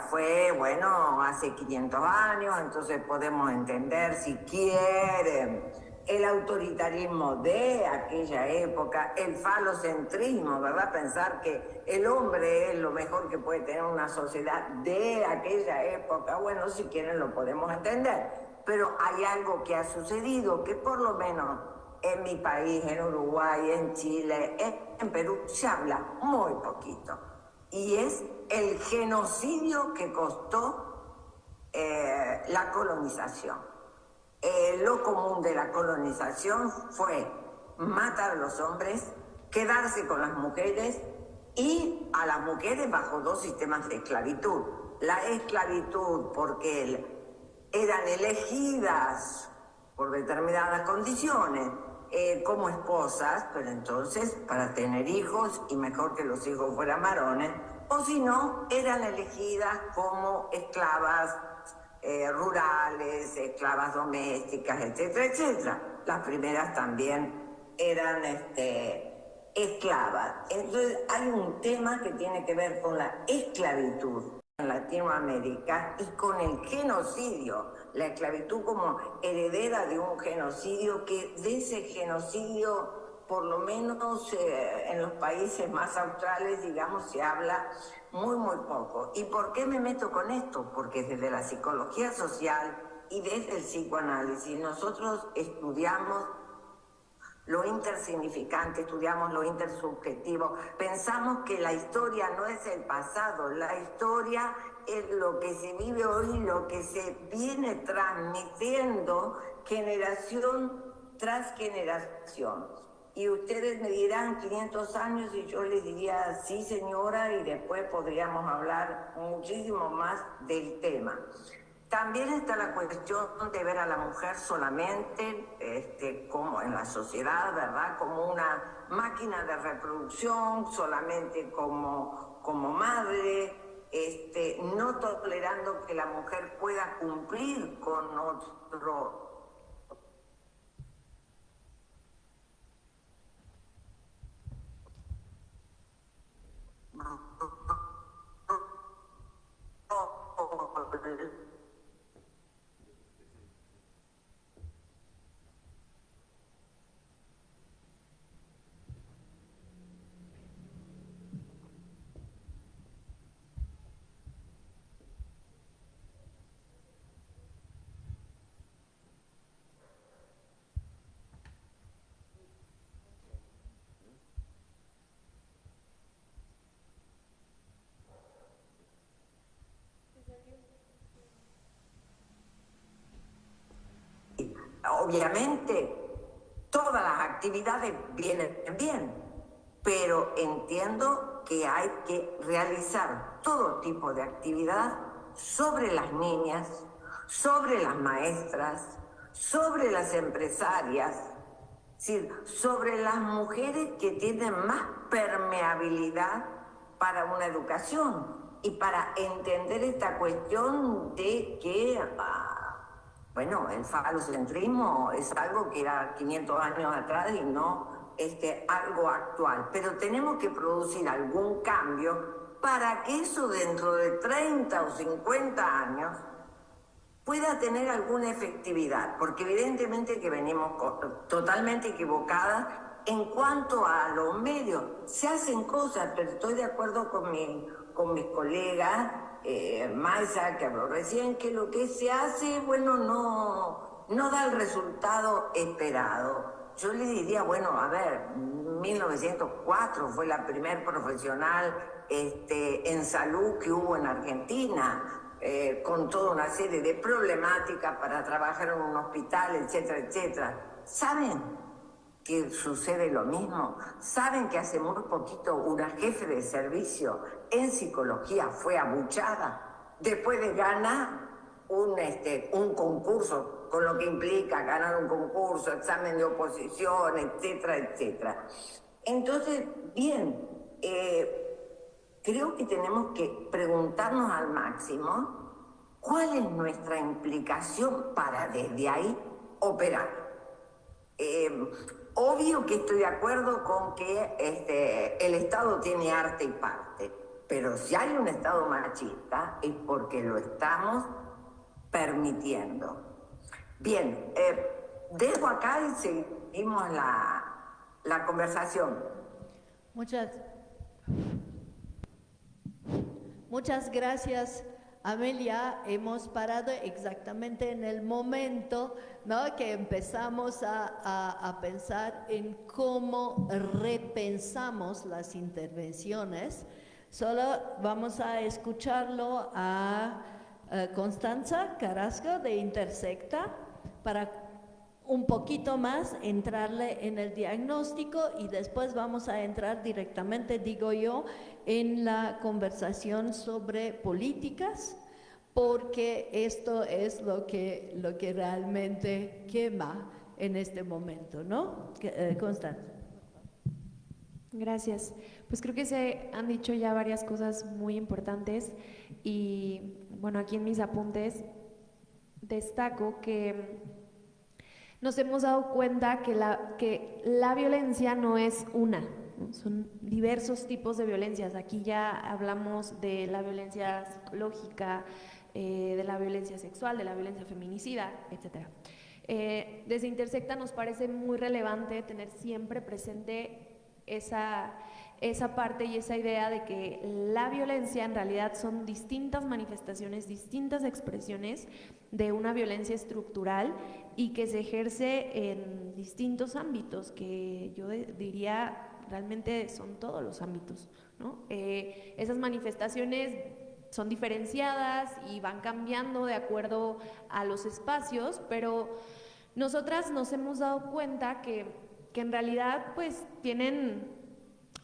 fue, bueno, hace 500 años, entonces podemos entender, si quieren, el autoritarismo de aquella época, el falocentrismo, ¿verdad? Pensar que el hombre es lo mejor que puede tener una sociedad de aquella época, bueno, si quieren lo podemos entender, pero hay algo que ha sucedido, que por lo menos en mi país, en Uruguay, en Chile, en Perú, se habla muy poquito. Y es el genocidio que costó la colonización. Lo común de la colonización fue matar a los hombres, quedarse con las mujeres y a las mujeres bajo dos sistemas de esclavitud. La esclavitud porque eran elegidas por determinadas condiciones como esposas, pero entonces para tener hijos y mejor que los hijos fueran varones, o si no, eran elegidas como esclavas rurales, esclavas domésticas, etcétera, etcétera. Las primeras también eran esclavas. Entonces hay un tema que tiene que ver con la esclavitud. en Latinoamérica y con el genocidio, la esclavitud como heredera de un genocidio, que de ese genocidio, por lo menos en los países más australes, digamos, se habla muy, muy poco. ¿Y por qué me meto con esto? Porque desde la psicología social y desde el psicoanálisis nosotros estudiamos lo intersignificante, estudiamos lo intersubjetivo, pensamos que la historia no es el pasado, la historia es lo que se vive hoy, lo que se viene transmitiendo generación tras generación. Y ustedes me dirán 500 años y yo les diría sí señora, y después podríamos hablar muchísimo más del tema. También está la cuestión de ver a la mujer solamente como en la sociedad, ¿verdad? Como una máquina de reproducción, solamente como madre, no tolerando que la mujer pueda cumplir con otro Obviamente, todas las actividades vienen bien, pero entiendo que hay que realizar todo tipo de actividad sobre las niñas, sobre las maestras, sobre las empresarias, es decir, sobre las mujeres que tienen más permeabilidad para una educación y para entender esta cuestión de que bueno, el falocentrismo es algo que era 500 años atrás y no algo actual. Pero tenemos que producir algún cambio para que eso dentro de 30 o 50 años pueda tener alguna efectividad. Porque evidentemente que venimos totalmente equivocadas en cuanto a los medios. Se hacen cosas, pero estoy de acuerdo con mis colegas, Maisa, que habló recién, que lo que se hace, bueno, no da el resultado esperado. Yo le diría, bueno, a ver, 1904 fue la primer profesional en salud que hubo en Argentina, con toda una serie de problemáticas para trabajar en un hospital, etcétera, etcétera. ¿Saben que sucede lo mismo? ¿Saben que hace muy poquito una jefe de servicio en psicología fue abuchada después de ganar un concurso, con lo que implica ganar un concurso, examen de oposición, etcétera, etcétera? Entonces, bien, creo que tenemos que preguntarnos al máximo cuál es nuestra implicación para desde ahí operar. Obvio que estoy de acuerdo con que el Estado tiene arte y parte, pero si hay un Estado machista es porque lo estamos permitiendo. Bien, dejo acá y seguimos la conversación. Muchas gracias, Amelia. Hemos parado exactamente en el momento, ¿no?, que empezamos a pensar en cómo repensamos las intervenciones. Solo vamos a escucharlo a Constanza Carrasco de Intersecta para un poquito más entrarle en el diagnóstico y después vamos a entrar directamente, digo yo, en la conversación sobre políticas, porque esto es lo que realmente quema en este momento, ¿no? Constanza. Gracias. Pues creo que se han dicho ya varias cosas muy importantes y bueno, aquí en mis apuntes destaco que nos hemos dado cuenta que la violencia no es una, ¿no? Son diversos tipos de violencias. Aquí ya hablamos de la violencia psicológica, de la violencia sexual, de la violencia feminicida, etc. Desde Intersecta nos parece muy relevante tener siempre presente esa parte y esa idea de que la violencia en realidad son distintas manifestaciones, distintas expresiones de una violencia estructural y que se ejerce en distintos ámbitos, que yo diría realmente son todos los ámbitos, ¿no? Esas manifestaciones son diferenciadas y van cambiando de acuerdo a los espacios, pero nosotras nos hemos dado cuenta que en realidad pues tienen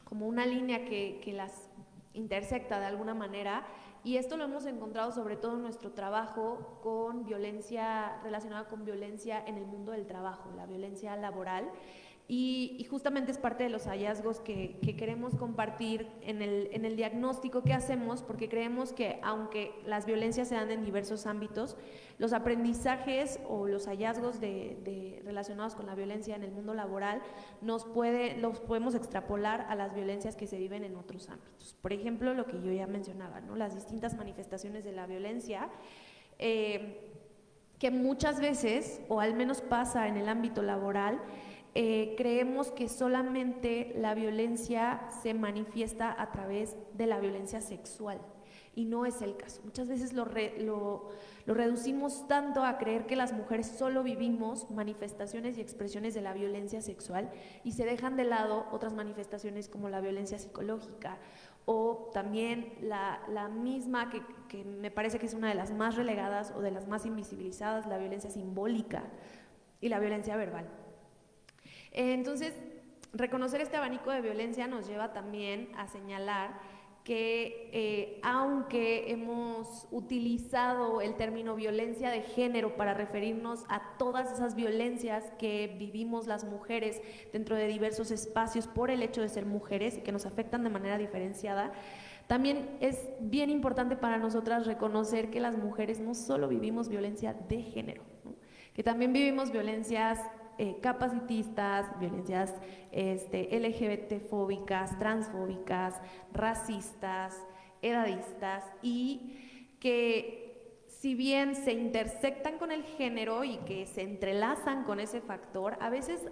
como una línea que las intersecta de alguna manera, y esto lo hemos encontrado sobre todo en nuestro trabajo con violencia relacionada con violencia en el mundo del trabajo, la violencia laboral, y justamente es parte de los hallazgos que queremos compartir en el diagnóstico que hacemos, porque creemos que aunque las violencias se dan en diversos ámbitos, los aprendizajes o los hallazgos relacionados con la violencia en el mundo laboral los podemos extrapolar a las violencias que se viven en otros ámbitos. Por ejemplo, lo que yo ya mencionaba, ¿no? Las distintas manifestaciones de la violencia, que muchas veces, o al menos pasa en el ámbito laboral, creemos que solamente la violencia se manifiesta a través de la violencia sexual, y no es el caso. Muchas veces lo reducimos tanto a creer que las mujeres solo vivimos manifestaciones y expresiones de la violencia sexual y se dejan de lado otras manifestaciones como la violencia psicológica, o también la misma que me parece que es una de las más relegadas o de las más invisibilizadas, la violencia simbólica y la violencia verbal. Entonces, reconocer este abanico de violencia nos lleva también a señalar que aunque hemos utilizado el término violencia de género para referirnos a todas esas violencias que vivimos las mujeres dentro de diversos espacios por el hecho de ser mujeres y que nos afectan de manera diferenciada, también es bien importante para nosotras reconocer que las mujeres no solo vivimos violencia de género, ¿no? Que también vivimos violencias capacitistas, violencias LGBT-fóbicas, transfóbicas, racistas, edadistas, y que si bien se intersectan con el género y que se entrelazan con ese factor, a veces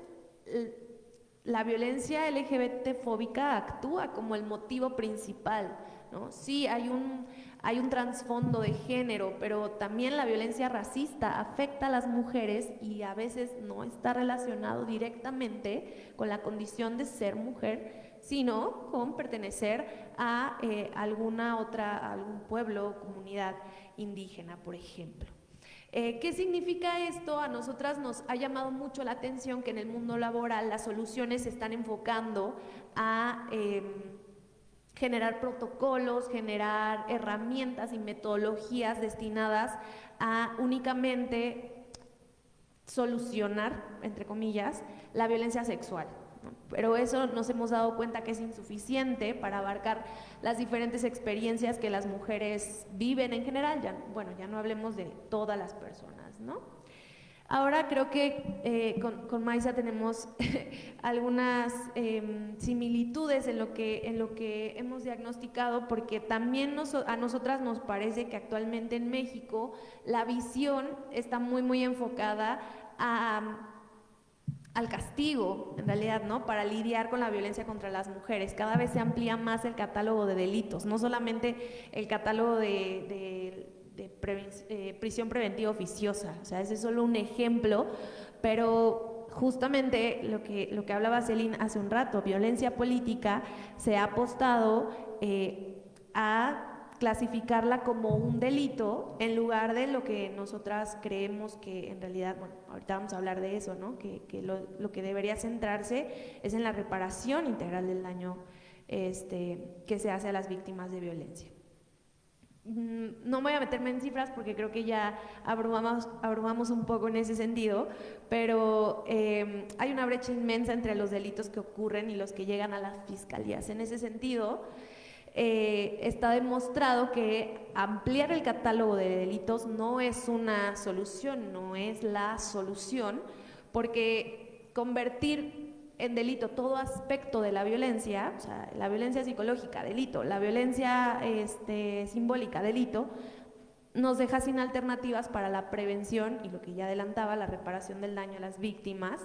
la violencia LGBT-fóbica actúa como el motivo principal, ¿no? Sí, hay un trasfondo de género, pero también la violencia racista afecta a las mujeres y a veces no está relacionado directamente con la condición de ser mujer, sino con pertenecer a algún pueblo o comunidad indígena, por ejemplo. ¿Qué significa esto? A nosotras nos ha llamado mucho la atención que en el mundo laboral las soluciones se están enfocando a generar protocolos, generar herramientas y metodologías destinadas a únicamente solucionar, entre comillas, la violencia sexual, ¿no? Pero eso nos hemos dado cuenta que es insuficiente para abarcar las diferentes experiencias que las mujeres viven en general, ya no hablemos de todas las personas, ¿no? Ahora creo que con Maisa tenemos algunas similitudes en lo que hemos diagnosticado, porque también a nosotras nos parece que actualmente en México la visión está muy enfocada al castigo, en realidad, ¿no? Para lidiar con la violencia contra las mujeres. Cada vez se amplía más el catálogo de delitos, no solamente el catálogo de prisión preventiva oficiosa, o sea, ese es solo un ejemplo, pero justamente lo que hablaba Celine hace un rato, violencia política, se ha apostado a clasificarla como un delito en lugar de lo que nosotras creemos que en realidad, bueno, ahorita vamos a hablar de eso, ¿no? Que lo que debería centrarse es en la reparación integral del daño que se hace a las víctimas de violencia. No voy a meterme en cifras porque creo que ya abrumamos un poco en ese sentido, pero hay una brecha inmensa entre los delitos que ocurren y los que llegan a las fiscalías. En ese sentido, está demostrado que ampliar el catálogo de delitos no es una solución, no es la solución, porque convertir en delito todo aspecto de la violencia, o sea, la violencia psicológica, delito, la violencia simbólica, delito, nos deja sin alternativas para la prevención y lo que ya adelantaba, la reparación del daño a las víctimas,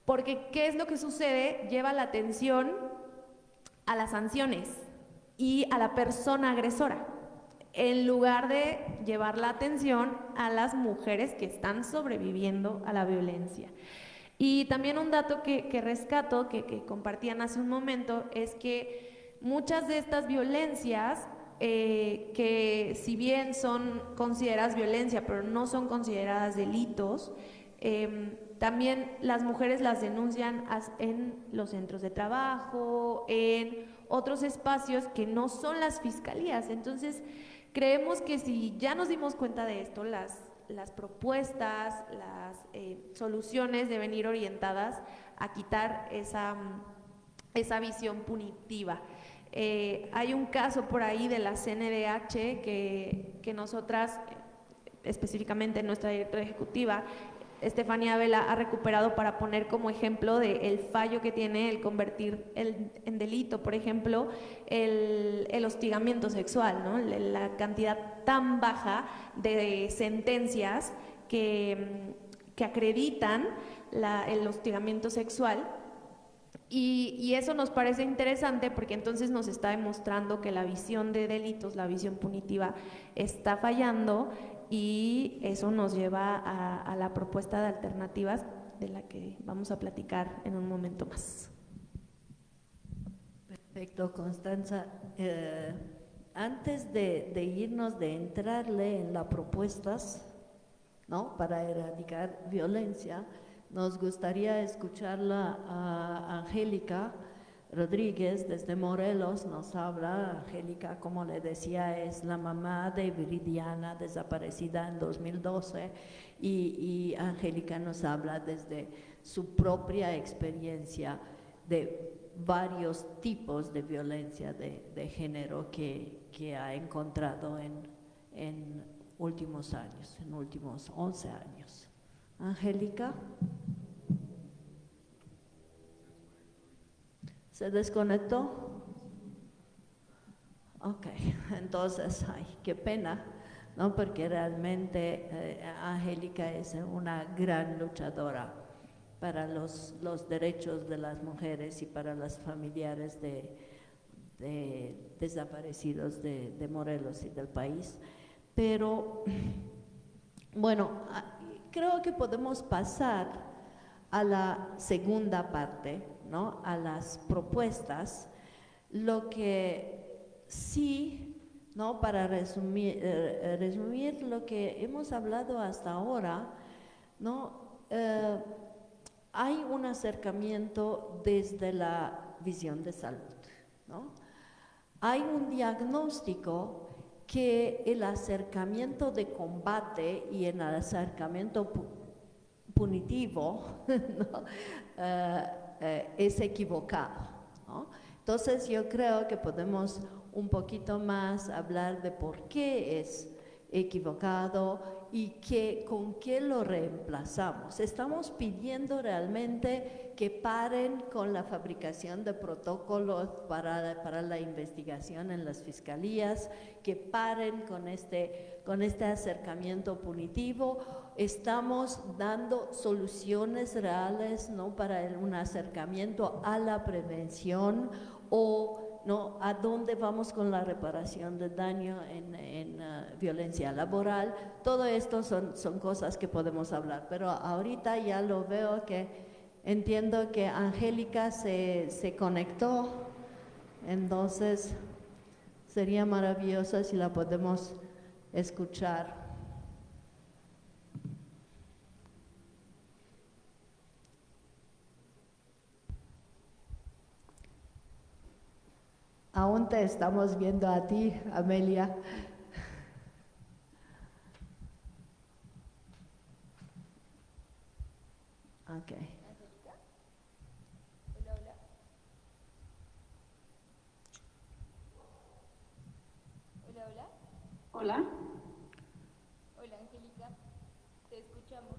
porque ¿qué es lo que sucede? Lleva la atención a las sanciones y a la persona agresora, en lugar de llevar la atención a las mujeres que están sobreviviendo a la violencia. Y también un dato que rescato, que compartían hace un momento, es que muchas de estas violencias, que si bien son consideradas violencia, pero no son consideradas delitos, también las mujeres las denuncian en los centros de trabajo, en otros espacios que no son las fiscalías. Entonces, creemos que si ya nos dimos cuenta de esto, las propuestas, las soluciones deben ir orientadas a quitar esa visión punitiva. Hay un caso por ahí de la CNDH que nosotras, específicamente nuestra directora ejecutiva, Estefanía Vela, ha recuperado para poner como ejemplo del fallo que tiene el convertir en delito, por ejemplo, el hostigamiento sexual, ¿no? La cantidad tan baja de sentencias que acreditan el hostigamiento sexual. Y eso nos parece interesante porque entonces nos está demostrando que la visión de delitos, la visión punitiva, está fallando, y eso nos lleva a la propuesta de alternativas de la que vamos a platicar en un momento más. Perfecto, Constanza. Antes de irnos, de entrarle en las propuestas, ¿no?, para erradicar violencia, nos gustaría escucharla a Angélica Rodríguez desde Morelos. Nos habla. Angélica, como le decía, es la mamá de Viridiana, desaparecida en 2012, y Angélica nos habla desde su propia experiencia de varios tipos de violencia de género que ha encontrado en últimos años, en últimos 11 años. Angélica. ¿Se desconectó? Ok, entonces, ay, qué pena, ¿no? Porque realmente Angélica es una gran luchadora para los derechos de las mujeres y para los familiares de desaparecidos de Morelos y del país. Pero, bueno, creo que podemos pasar a la segunda parte, ¿no?, a las propuestas. Lo que sí, ¿no?, para resumir lo que hemos hablado hasta ahora, ¿no?, hay un acercamiento desde la visión de salud, ¿no? Hay un diagnóstico que el acercamiento de combate y el acercamiento punitivo, ¿no?, es equivocado, ¿no? Entonces yo creo que podemos un poquito más hablar de por qué es equivocado y con qué lo reemplazamos. Estamos pidiendo realmente que paren con la fabricación de protocolos para la investigación en las fiscalías, que paren con este acercamiento punitivo. Estamos dando soluciones reales, ¿no?, para un acercamiento a la prevención, o ¿no?, a dónde vamos con la reparación del daño en violencia laboral. Todo esto son cosas que podemos hablar, pero ahorita ya lo veo, que entiendo que Angélica se conectó, entonces sería maravilloso si la podemos escuchar. Aún te estamos viendo a ti, Amelia. Ok. Hola, hola. Hola, hola. Hola. Hola, Angélica. Te escuchamos.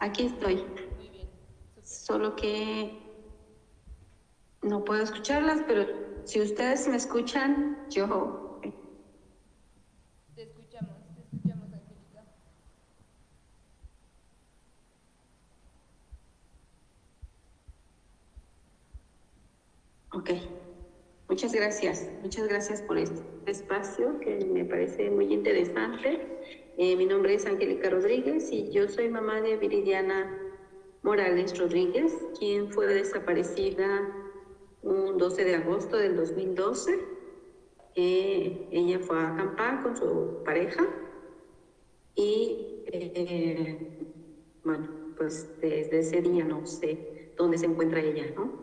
Aquí estoy. Solo que no puedo escucharlas, pero si ustedes me escuchan, yo... Te escuchamos, Angélica. Ok. Muchas gracias por este espacio que me parece muy interesante. Mi nombre es Angélica Rodríguez y yo soy mamá de Viridiana Morales Rodríguez, quien fue desaparecida un 12 de agosto del 2012. Ella fue a acampar con su pareja y bueno, pues desde ese día no sé dónde se encuentra ella, ¿no?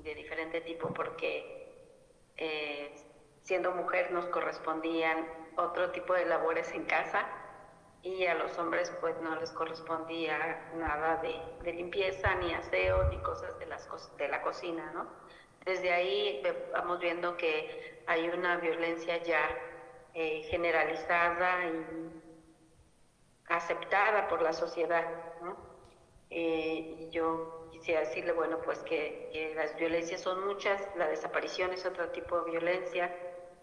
De diferente tipo porque siendo mujer nos correspondían otro tipo de labores en casa y a los hombres pues no les correspondía nada de limpieza, ni aseo, ni cosas de la cocina, ¿no? Desde ahí vamos viendo que hay una violencia ya generalizada y aceptada por la sociedad, ¿no? Y yo quisiera decirle, bueno, pues que las violencias son muchas, la desaparición es otro tipo de violencia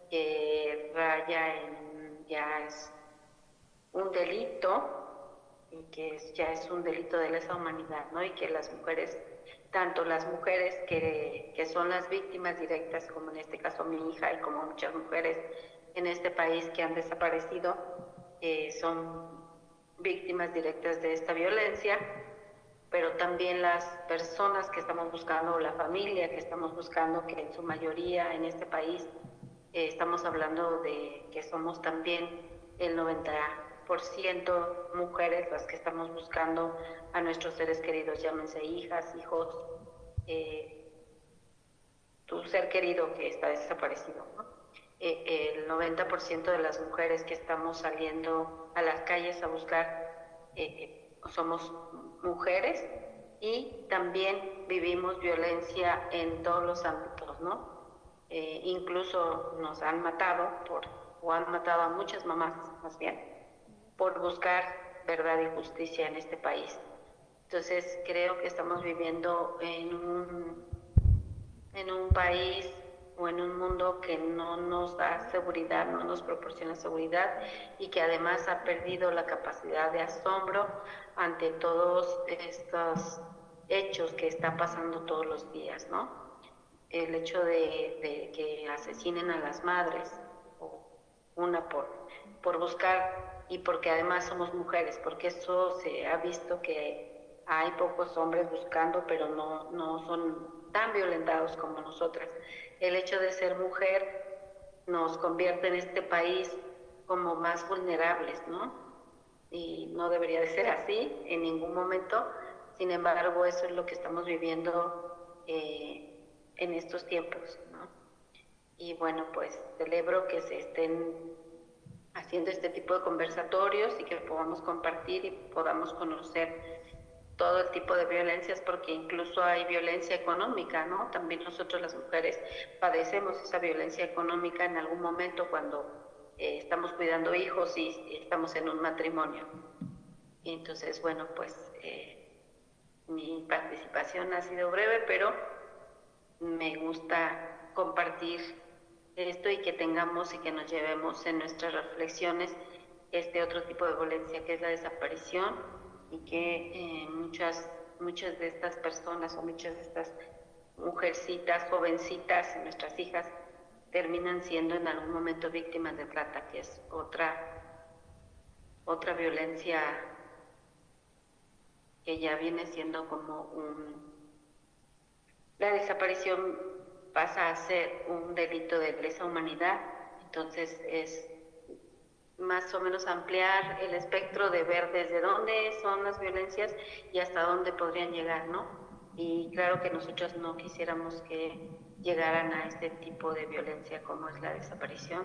que raya en, ya es un delito y que ya es un delito de lesa humanidad, ¿no? Y que las mujeres, tanto las mujeres que son las víctimas directas, como en este caso mi hija y como muchas mujeres en este país que han desaparecido, son víctimas directas de esta violencia, pero también las personas que estamos buscando, o la familia que estamos buscando, que en su mayoría en este país estamos hablando de que somos también el 90% mujeres las que estamos buscando a nuestros seres queridos, llámense hijas, hijos, tu ser querido que está desaparecido, ¿no? El 90% de las mujeres que estamos saliendo a las calles a buscar somos mujeres y también vivimos violencia en todos los ámbitos, ¿no? Incluso nos han matado o han matado a muchas mamás, más bien, por buscar verdad y justicia en este país. Entonces creo que estamos viviendo en un país o en un mundo que no nos da seguridad, no nos proporciona seguridad y que además ha perdido la capacidad de asombro ante todos estos hechos que están pasando todos los días, ¿no? El hecho de que asesinen a las madres, una por buscar y porque además somos mujeres, porque eso se ha visto que hay pocos hombres buscando, pero no son tan violentados como nosotras. El hecho de ser mujer nos convierte en este país como más vulnerables, ¿no? Y no debería de ser así en ningún momento. Sin embargo, eso es lo que estamos viviendo en estos tiempos, ¿no? Y bueno, pues celebro que se estén haciendo este tipo de conversatorios y que podamos compartir y podamos conocer todo el tipo de violencias, porque incluso hay violencia económica, ¿no? También nosotros las mujeres padecemos esa violencia económica en algún momento cuando estamos cuidando hijos y estamos en un matrimonio. Y entonces, bueno, pues mi participación ha sido breve, pero me gusta compartir esto y que tengamos y que nos llevemos en nuestras reflexiones este otro tipo de violencia que es la desaparición y que muchas de estas personas o muchas de estas mujercitas, jovencitas, nuestras hijas, terminan siendo en algún momento víctimas de trata, que es otra violencia que ya viene siendo como la desaparición pasa a ser un delito de lesa humanidad, entonces es más o menos ampliar el espectro de ver desde dónde son las violencias y hasta dónde podrían llegar, ¿no? Y claro que nosotros no quisiéramos que llegaran a este tipo de violencia como es la desaparición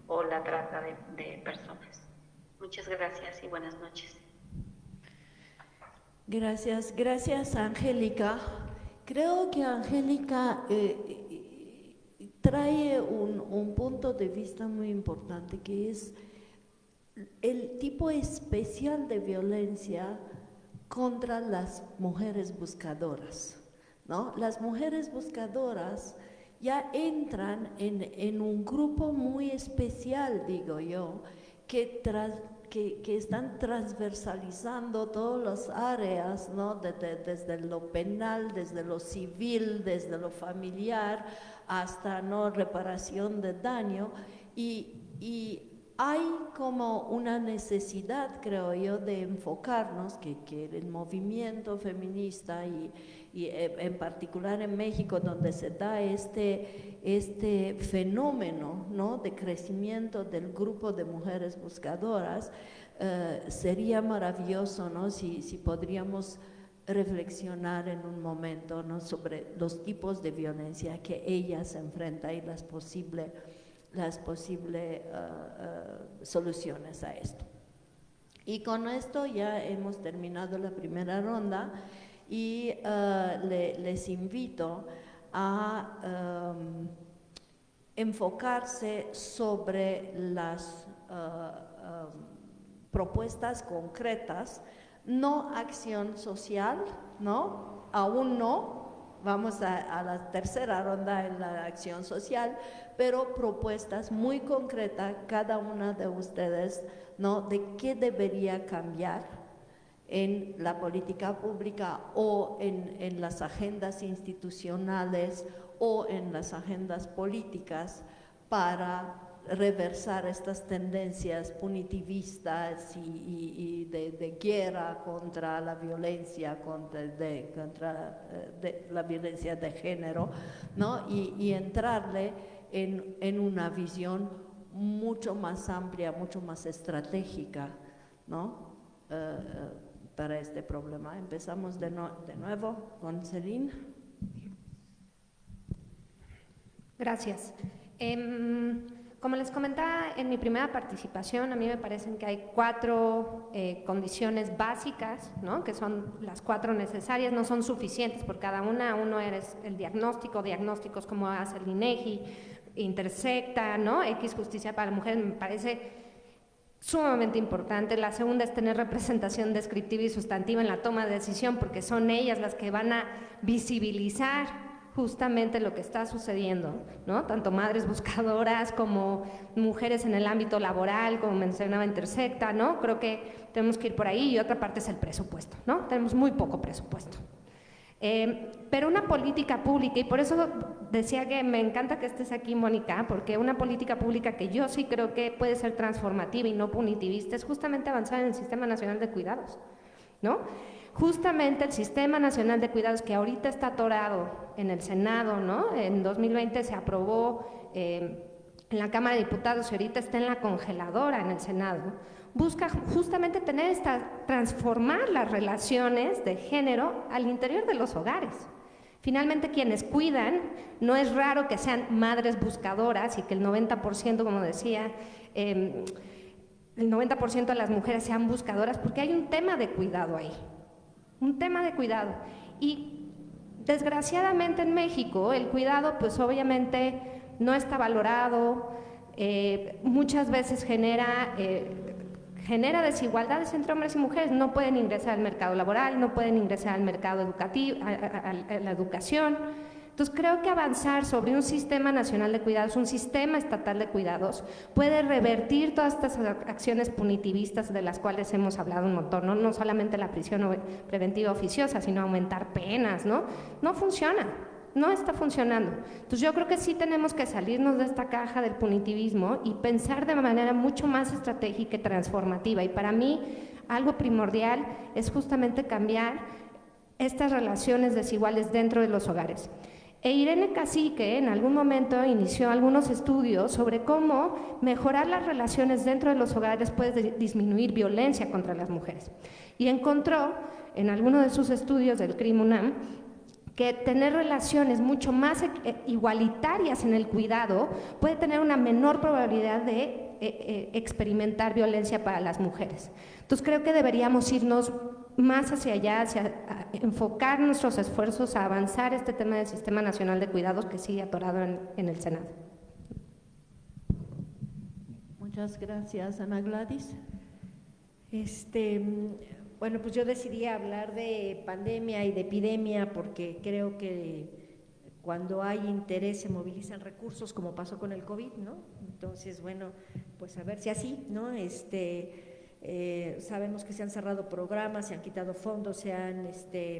o la trata de personas. Muchas gracias y buenas noches. Gracias Angélica. Creo que Angélica trae un punto de vista muy importante, que es el tipo especial de violencia contra las mujeres buscadoras, ¿no? Las mujeres buscadoras ya entran en un grupo muy especial, digo yo, que están transversalizando todas las áreas, ¿no? Desde lo penal, desde lo civil, desde lo familiar, hasta, ¿no?, reparación de daño, y hay como una necesidad, creo yo, de enfocarnos, que el movimiento feminista y en particular en México, donde se da este fenómeno, ¿no?, de crecimiento del grupo de mujeres buscadoras, sería maravilloso, ¿no?, si podríamos reflexionar en un momento, ¿no?, sobre los tipos de violencia que ellas enfrentan y las posibles soluciones a esto. Y con esto ya hemos terminado la primera ronda y les invito a enfocarse sobre las propuestas concretas, no acción social, ¿no? Aún no. Vamos a la tercera ronda en la acción social, pero propuestas muy concretas, cada una de ustedes, ¿no?, de qué debería cambiar en la política pública o en las agendas institucionales o en las agendas políticas para reversar estas tendencias punitivistas y de guerra contra la violencia, contra la violencia de género, ¿no? Y entrarle en una visión mucho más amplia, mucho más estratégica, ¿no?, para este problema. Empezamos de nuevo con Celine. Gracias. Como les comentaba en mi primera participación, a mí me parecen que hay 4 condiciones básicas, ¿no?, que son las 4 necesarias, no son suficientes por cada una. Uno es el diagnósticos como hace el INEGI, Intersecta, ¿no?, X Justicia para la Mujer, me parece sumamente importante. La segunda es tener representación descriptiva y sustantiva en la toma de decisión, porque son ellas las que van a visibilizar justamente lo que está sucediendo, ¿no? Tanto madres buscadoras como mujeres en el ámbito laboral, como mencionaba Intersecta, ¿no? Creo que tenemos que ir por ahí. Y otra parte es el presupuesto, ¿no? Tenemos muy poco presupuesto. Pero una política pública, y por eso decía que me encanta que estés aquí, Mónica, porque una política pública que yo sí creo que puede ser transformativa y no punitivista es justamente avanzar en el Sistema Nacional de Cuidados, ¿no? Justamente el Sistema Nacional de Cuidados, que ahorita está atorado en el Senado, ¿no? En 2020 se aprobó en la Cámara de Diputados y ahorita está en la congeladora en el Senado, busca justamente transformar las relaciones de género al interior de los hogares. Finalmente, quienes cuidan, no es raro que sean madres buscadoras y que el 90%, como decía, el 90% de las mujeres sean buscadoras, porque hay un tema de cuidado ahí. Un tema de cuidado. Y desgraciadamente en México el cuidado pues obviamente no está valorado, muchas veces genera desigualdades entre hombres y mujeres. No pueden ingresar al mercado laboral, no pueden ingresar al mercado educativo, a la educación. Entonces creo que avanzar sobre un sistema nacional de cuidados, un sistema estatal de cuidados, puede revertir todas estas acciones punitivistas de las cuales hemos hablado un montón, no solamente la prisión preventiva oficiosa, sino aumentar penas, ¿no? No funciona, no está funcionando. Entonces yo creo que sí tenemos que salirnos de esta caja del punitivismo y pensar de manera mucho más estratégica y transformativa. Y para mí algo primordial es justamente cambiar estas relaciones desiguales dentro de los hogares. Irene Cacique en algún momento inició algunos estudios sobre cómo mejorar las relaciones dentro de los hogares puede disminuir violencia contra las mujeres. Y encontró en alguno de sus estudios del CRIM UNAM que tener relaciones mucho más igualitarias en el cuidado puede tener una menor probabilidad de experimentar violencia para las mujeres. Entonces creo que deberíamos irnos más hacia allá, enfocar nuestros esfuerzos a avanzar este tema del Sistema Nacional de Cuidados que sigue atorado en el Senado. Muchas gracias, Ana Gladys. Bueno, pues yo decidí hablar de pandemia y de epidemia porque creo que cuando hay interés se movilizan recursos, como pasó con el COVID, ¿no? Entonces, bueno, pues a ver si así, ¿no? Sabemos que se han cerrado programas, se han quitado fondos, se han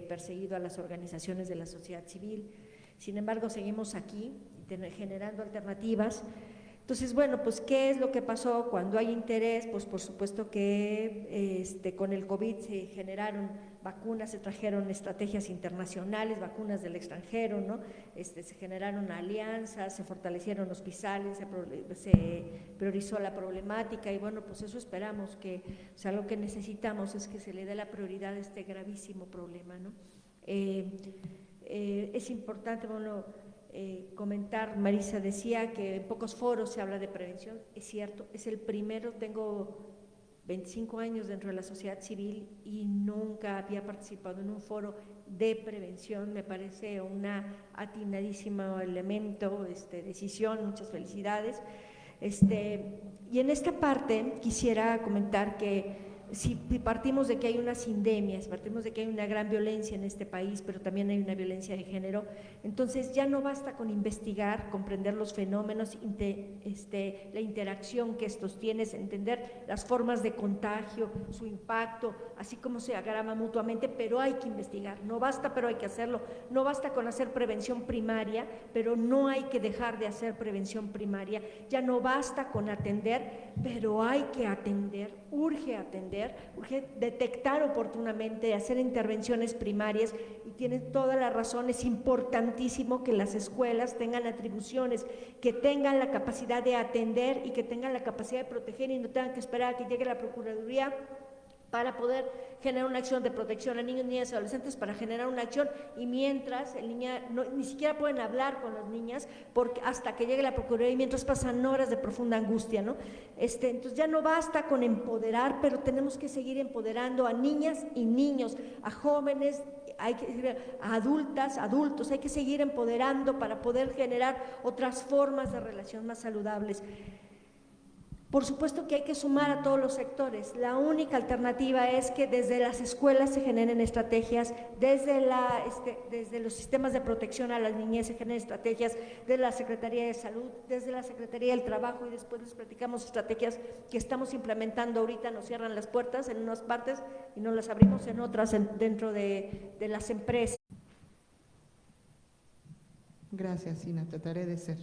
perseguido a las organizaciones de la sociedad civil. Sin embargo, seguimos aquí generando alternativas. Entonces, bueno, pues ¿qué es lo que pasó cuando hay interés? Pues por supuesto que con el COVID se generaron vacunas, se trajeron estrategias internacionales, vacunas del extranjero, ¿no? Se generaron alianzas, se fortalecieron hospitales, se priorizó la problemática y bueno, pues eso esperamos que, o sea, lo que necesitamos es que se le dé la prioridad a este gravísimo problema, ¿no? Es importante, bueno, comentar, Marisa decía que en pocos foros se habla de prevención, es cierto, es el primero, tengo 25 años dentro de la sociedad civil y nunca había participado en un foro de prevención, me parece una atinadísimo elemento, decisión, muchas felicidades. Y en esta parte quisiera comentar que si partimos de que hay unas endemias, partimos de que hay una gran violencia en este país, pero también hay una violencia de género, entonces ya no basta con investigar, comprender los fenómenos, la interacción que estos tienen, entender las formas de contagio, su impacto, así como se agrava mutuamente, pero hay que investigar, no basta, pero hay que hacerlo, no basta con hacer prevención primaria, pero no hay que dejar de hacer prevención primaria, ya no basta con atender, pero hay que atender, urge detectar oportunamente, hacer intervenciones primarias y tienen toda la razón, es importantísimo que las escuelas tengan atribuciones, que tengan la capacidad de atender y que tengan la capacidad de proteger y no tengan que esperar a que llegue la Procuraduría para poder generar una acción de protección a niños, niñas y adolescentes, para generar una acción y mientras el niño ni siquiera pueden hablar con las niñas porque hasta que llegue la Procuraduría y mientras pasan horas de profunda angustia, ¿no? Entonces ya no basta con empoderar, pero tenemos que seguir empoderando a niñas y niños, a jóvenes, a adultas, adultos, hay que seguir empoderando para poder generar otras formas de relación más saludables. Por supuesto que hay que sumar a todos los sectores. La única alternativa es que desde las escuelas se generen estrategias, desde los sistemas de protección a la niñez se generen estrategias, de la Secretaría de Salud, desde la Secretaría del Trabajo y después les platicamos estrategias que estamos implementando ahorita, nos cierran las puertas en unas partes y nos las abrimos en otras dentro de las empresas. Gracias, Ina, trataré de ser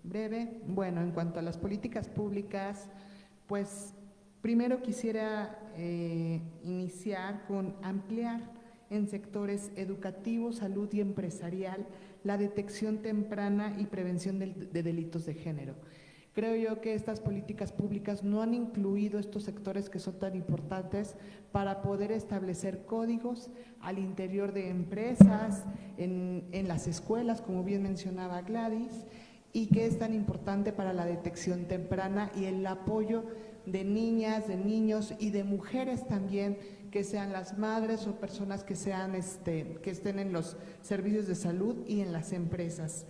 breve. Bueno, en cuanto a las políticas públicas, pues primero quisiera iniciar con ampliar en sectores educativo, salud y empresarial la detección temprana y prevención de delitos de género. Creo yo que estas políticas públicas no han incluido estos sectores que son tan importantes para poder establecer códigos al interior de empresas, en las escuelas, como bien mencionaba Gladys, y que es tan importante para la detección temprana y el apoyo de niñas, de niños y de mujeres también, que sean las madres o personas que sean que estén en los servicios de salud y en las empresas.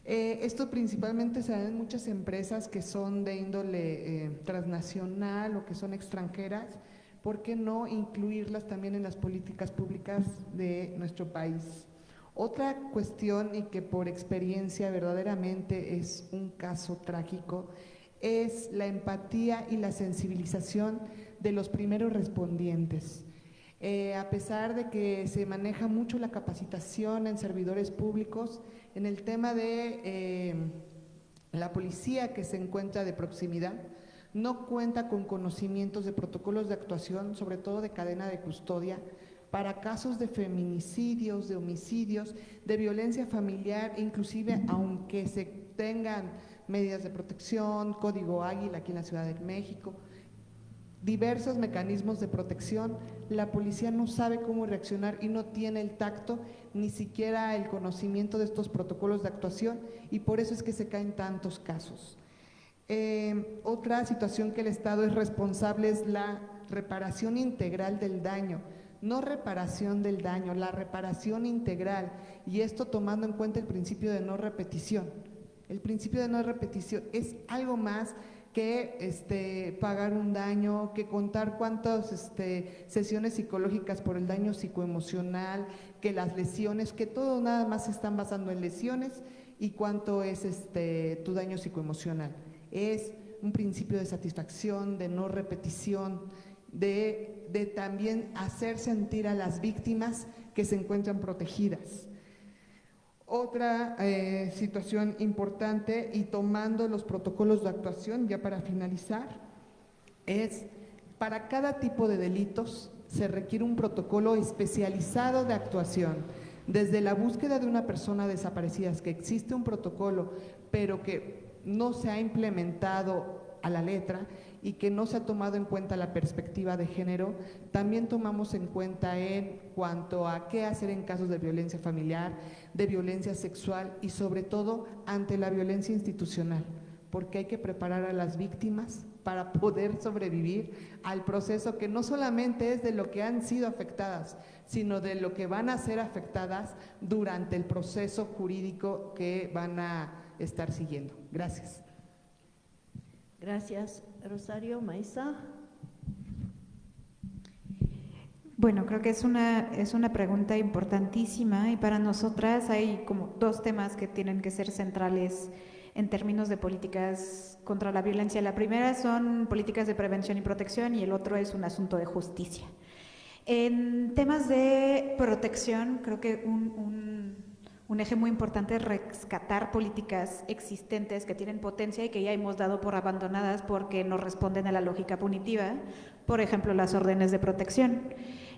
Esto principalmente se da en muchas empresas que son de índole transnacional o que son extranjeras. ¿Por qué no incluirlas también en las políticas públicas de nuestro país? Otra cuestión, y que por experiencia verdaderamente es un caso trágico, es la empatía y la sensibilización de los primeros respondientes. A pesar de que se maneja mucho la capacitación en servidores públicos, en el tema de la policía que se encuentra de proximidad, no cuenta con conocimientos de protocolos de actuación, sobre todo de cadena de custodia, para casos de feminicidios, de homicidios, de violencia familiar, inclusive aunque se tengan medidas de protección, Código Águila aquí en la Ciudad de México, diversos mecanismos de protección, la policía no sabe cómo reaccionar y no tiene el tacto, ni siquiera el conocimiento de estos protocolos de actuación, y por eso es que se caen tantos casos. Otra situación que el Estado es responsable es la reparación integral del daño, no reparación del daño, la reparación integral, y esto tomando en cuenta el principio de no repetición. El principio de no repetición es algo más que pagar un daño, que contar cuántas sesiones psicológicas por el daño psicoemocional, que las lesiones, que todo nada más se están basando en lesiones y cuánto es tu daño psicoemocional. Es un principio de satisfacción, de no repetición, de también hacer sentir a las víctimas que se encuentran protegidas. Otra situación importante, y tomando los protocolos de actuación, ya para finalizar, es para cada tipo de delitos se requiere un protocolo especializado de actuación. Desde la búsqueda de una persona desaparecida, que existe un protocolo, pero que no se ha implementado a la letra y que no se ha tomado en cuenta la perspectiva de género, también tomamos en cuenta en cuanto a qué hacer en casos de violencia familiar, de violencia sexual y sobre todo ante la violencia institucional, porque hay que preparar a las víctimas para poder sobrevivir al proceso que no solamente es de lo que han sido afectadas, sino de lo que van a ser afectadas durante el proceso jurídico que van a estar siguiendo. Gracias. Gracias, Rosario. Maísa. Bueno, creo que es una pregunta importantísima, y para nosotras hay como dos temas que tienen que ser centrales en términos de políticas contra la violencia. La primera son políticas de prevención y protección, y el otro es un asunto de justicia. En temas de protección, creo que un eje muy importante es rescatar políticas existentes que tienen potencia y que ya hemos dado por abandonadas porque no responden a la lógica punitiva, por ejemplo, las órdenes de protección.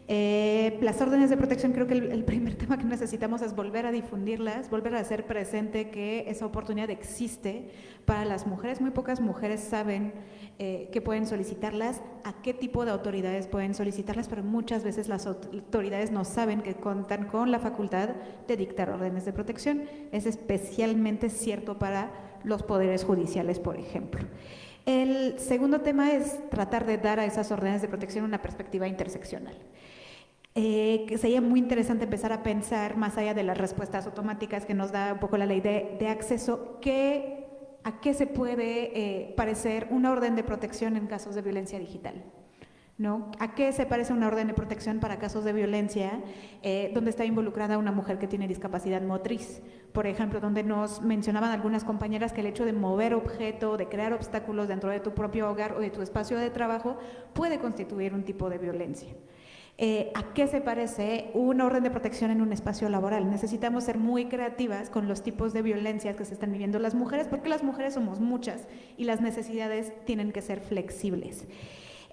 Las órdenes de protección, creo que el primer tema que necesitamos es volver a difundirlas, volver a hacer presente que esa oportunidad existe para las mujeres. Muy pocas mujeres saben que pueden solicitarlas, a qué tipo de autoridades pueden solicitarlas, pero muchas veces las autoridades no saben que cuentan con la facultad de dictar órdenes de protección. Es especialmente cierto para los poderes judiciales, por ejemplo. El segundo tema es tratar de dar a esas órdenes de protección una perspectiva interseccional. Que sería muy interesante empezar a pensar más allá de las respuestas automáticas que nos da un poco la ley de acceso, a qué se puede parecer una orden de protección en casos de violencia digital, ¿no? ¿A qué se parece una orden de protección para casos de violencia donde está involucrada una mujer que tiene discapacidad motriz? Por ejemplo, donde nos mencionaban algunas compañeras que el hecho de mover objeto, de crear obstáculos dentro de tu propio hogar o de tu espacio de trabajo puede constituir un tipo de violencia. ¿A qué se parece una orden de protección en un espacio laboral? Necesitamos ser muy creativas con los tipos de violencias que se están viviendo las mujeres, porque las mujeres somos muchas y las necesidades tienen que ser flexibles.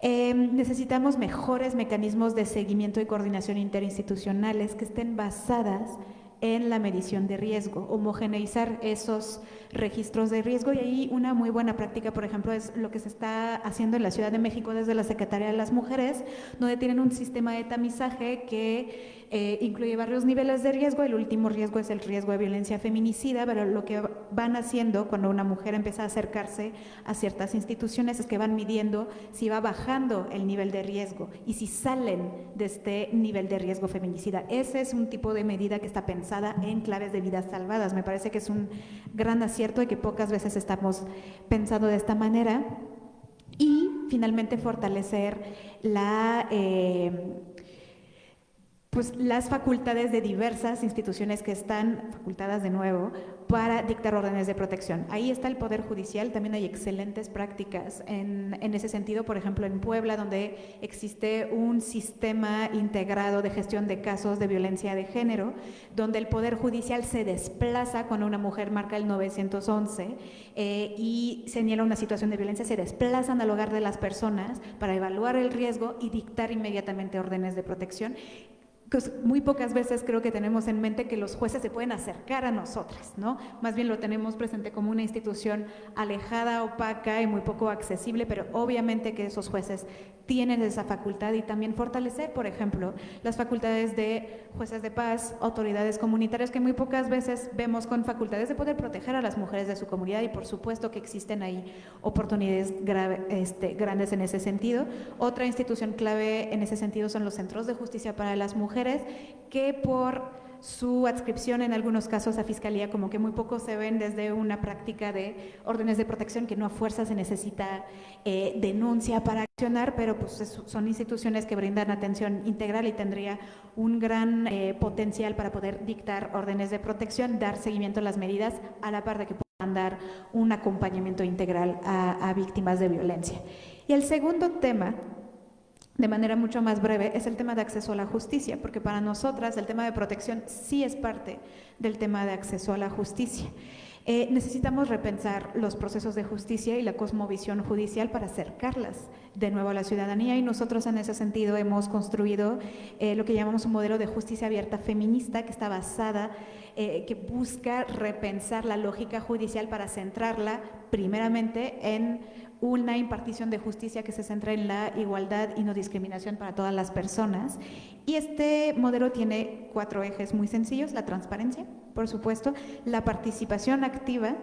Necesitamos mejores mecanismos de seguimiento y coordinación interinstitucionales que estén basadas en la medición de riesgo, homogeneizar esos registros de riesgo, y ahí una muy buena práctica, por ejemplo, es lo que se está haciendo en la Ciudad de México desde la Secretaría de las Mujeres, donde tienen un sistema de tamizaje que incluye varios niveles de riesgo. El último riesgo es el riesgo de violencia feminicida, pero lo que van haciendo cuando una mujer empieza a acercarse a ciertas instituciones es que van midiendo si va bajando el nivel de riesgo y si salen de este nivel de riesgo feminicida. Ese es un tipo de medida que está pensada en claves de vidas salvadas. Me parece que es un gran acierto y que pocas veces estamos pensando de esta manera. Y finalmente fortalecer las facultades de diversas instituciones que están facultadas de nuevo para dictar órdenes de protección. Ahí está el Poder Judicial, también hay excelentes prácticas en ese sentido, por ejemplo en Puebla, donde existe un sistema integrado de gestión de casos de violencia de género, donde el Poder Judicial se desplaza cuando una mujer marca el 911 y señala una situación de violencia, se desplazan al hogar de las personas para evaluar el riesgo y dictar inmediatamente órdenes de protección. muy pocas veces creo que tenemos en mente que los jueces se pueden acercar a nosotras, ¿no? Más bien lo tenemos presente como una institución alejada, opaca y muy poco accesible, pero obviamente que esos jueces tienen esa facultad y también fortalecer, por ejemplo, las facultades de jueces de paz, autoridades comunitarias que muy pocas veces vemos con facultades de poder proteger a las mujeres de su comunidad y por supuesto que existen ahí oportunidades grandes en ese sentido. Otra institución clave en ese sentido son los centros de justicia para las mujeres, que por su adscripción en algunos casos a fiscalía como que muy poco se ven desde una práctica de órdenes de protección, que no a fuerza se necesita denuncia para accionar, pero pues son instituciones que brindan atención integral y tendría un gran potencial para poder dictar órdenes de protección, dar seguimiento a las medidas a la par de que puedan dar un acompañamiento integral a víctimas de violencia. Y el segundo tema, de manera mucho más breve, es el tema de acceso a la justicia, porque para nosotras el tema de protección sí es parte del tema de acceso a la justicia. Necesitamos repensar los procesos de justicia y la cosmovisión judicial para acercarlas de nuevo a la ciudadanía, y nosotros en ese sentido hemos construido lo que llamamos un modelo de justicia abierta feminista, que está basada, que busca repensar la lógica judicial para centrarla primeramente en una impartición de justicia que se centra en la igualdad y no discriminación para todas las personas. Y este modelo tiene 4 ejes muy sencillos: la transparencia, por supuesto, la participación activa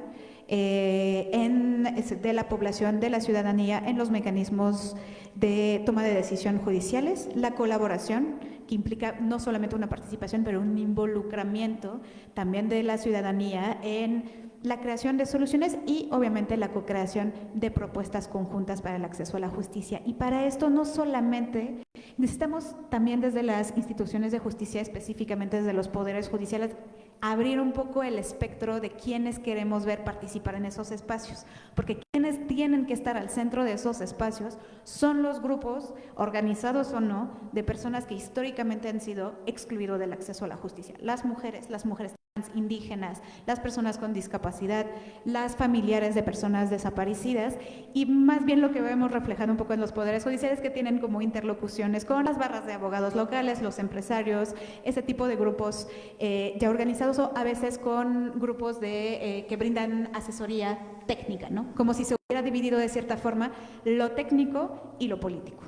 de la población, de la ciudadanía en los mecanismos de toma de decisión judiciales, la colaboración, que implica no solamente una participación, pero un involucramiento también de la ciudadanía en la creación de soluciones y obviamente la co-creación de propuestas conjuntas para el acceso a la justicia. Y para esto no solamente necesitamos también desde las instituciones de justicia, específicamente desde los poderes judiciales, abrir un poco el espectro de quienes queremos ver participar en esos espacios, porque quienes tienen que estar al centro de esos espacios son los grupos, organizados o no, de personas que históricamente han sido excluidos del acceso a la justicia: las mujeres indígenas, las personas con discapacidad, las familiares de personas desaparecidas, y más bien lo que vemos reflejado un poco en los poderes judiciales, que tienen como interlocuciones con las barras de abogados locales, los empresarios, ese tipo de grupos ya organizados, o a veces con grupos que brindan asesoría técnica, ¿no? Como si se hubiera dividido de cierta forma lo técnico y lo político.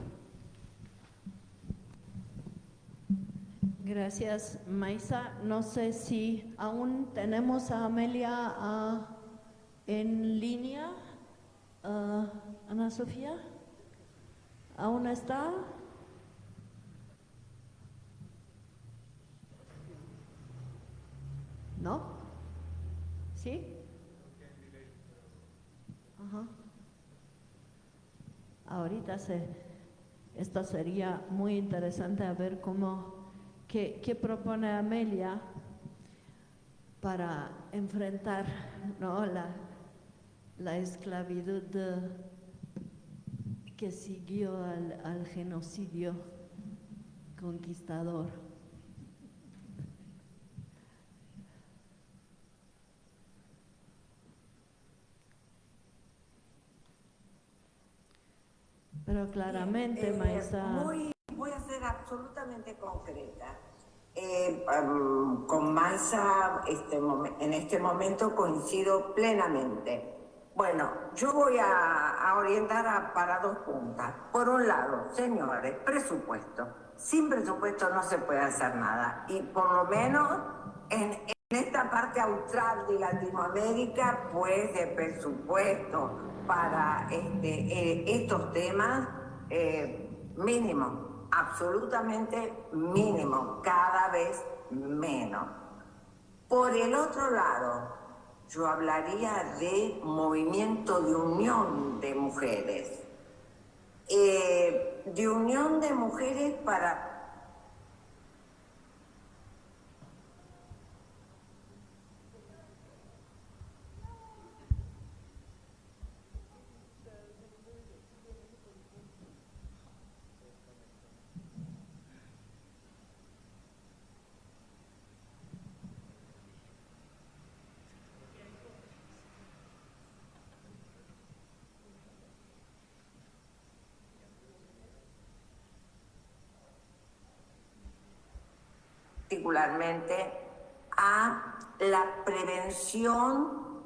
Gracias, Maisa. No sé si aún tenemos a Amelia en línea. Ana Sofía, ¿aún está? ¿No? ¿Sí? Ajá. Ahorita esto sería muy interesante a ver qué propone Amelia para enfrentar, ¿no?, la esclavitud que siguió al genocidio conquistador. Pero claramente, Maisa. Voy a ser absolutamente concreta. Con Maisa en este momento coincido plenamente. Bueno, yo voy a orientar para 2 puntas. Por un lado, señores, presupuesto. Sin presupuesto no se puede hacer nada. Y por lo menos en esta parte austral de Latinoamérica, pues de presupuesto para estos temas mínimo, absolutamente mínimo, cada vez menos. Por el otro lado, yo hablaría de movimiento de unión de mujeres. De unión de mujeres para particularmente a la prevención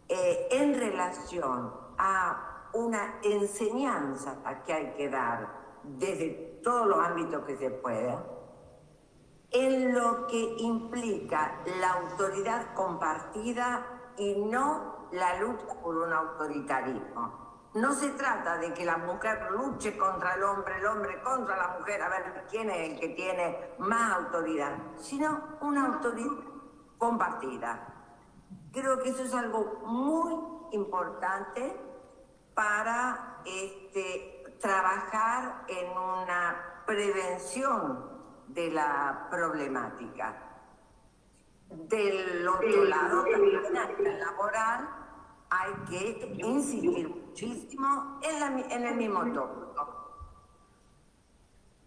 en relación a una enseñanza que hay que dar desde todos los ámbitos que se pueda, en lo que implica la autoridad compartida y no la lucha por un autoritarismo. No se trata de que la mujer luche contra el hombre contra la mujer, a ver quién es el que tiene más autoridad, sino una autoridad compartida. Creo que eso es algo muy importante para trabajar en una prevención de la problemática. Del otro lado, también a nivel laboral, hay que insistir muchísimo en el mismo tópico.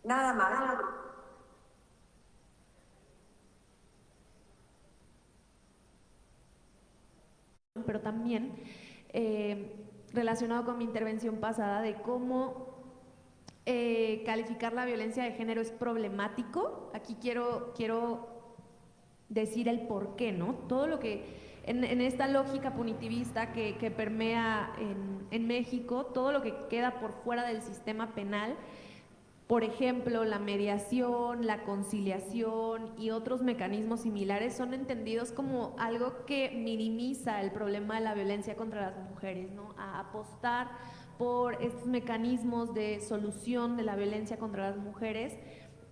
Nada más. Pero también relacionado con mi intervención pasada de cómo calificar la violencia de género es problemático. Aquí quiero decir el por qué, ¿no? Todo lo que en esta lógica punitivista que permea en México, todo lo que queda por fuera del sistema penal, por ejemplo, la mediación, la conciliación y otros mecanismos similares son entendidos como algo que minimiza el problema de la violencia contra las mujeres, ¿no? A apostar por estos mecanismos de solución de la violencia contra las mujeres,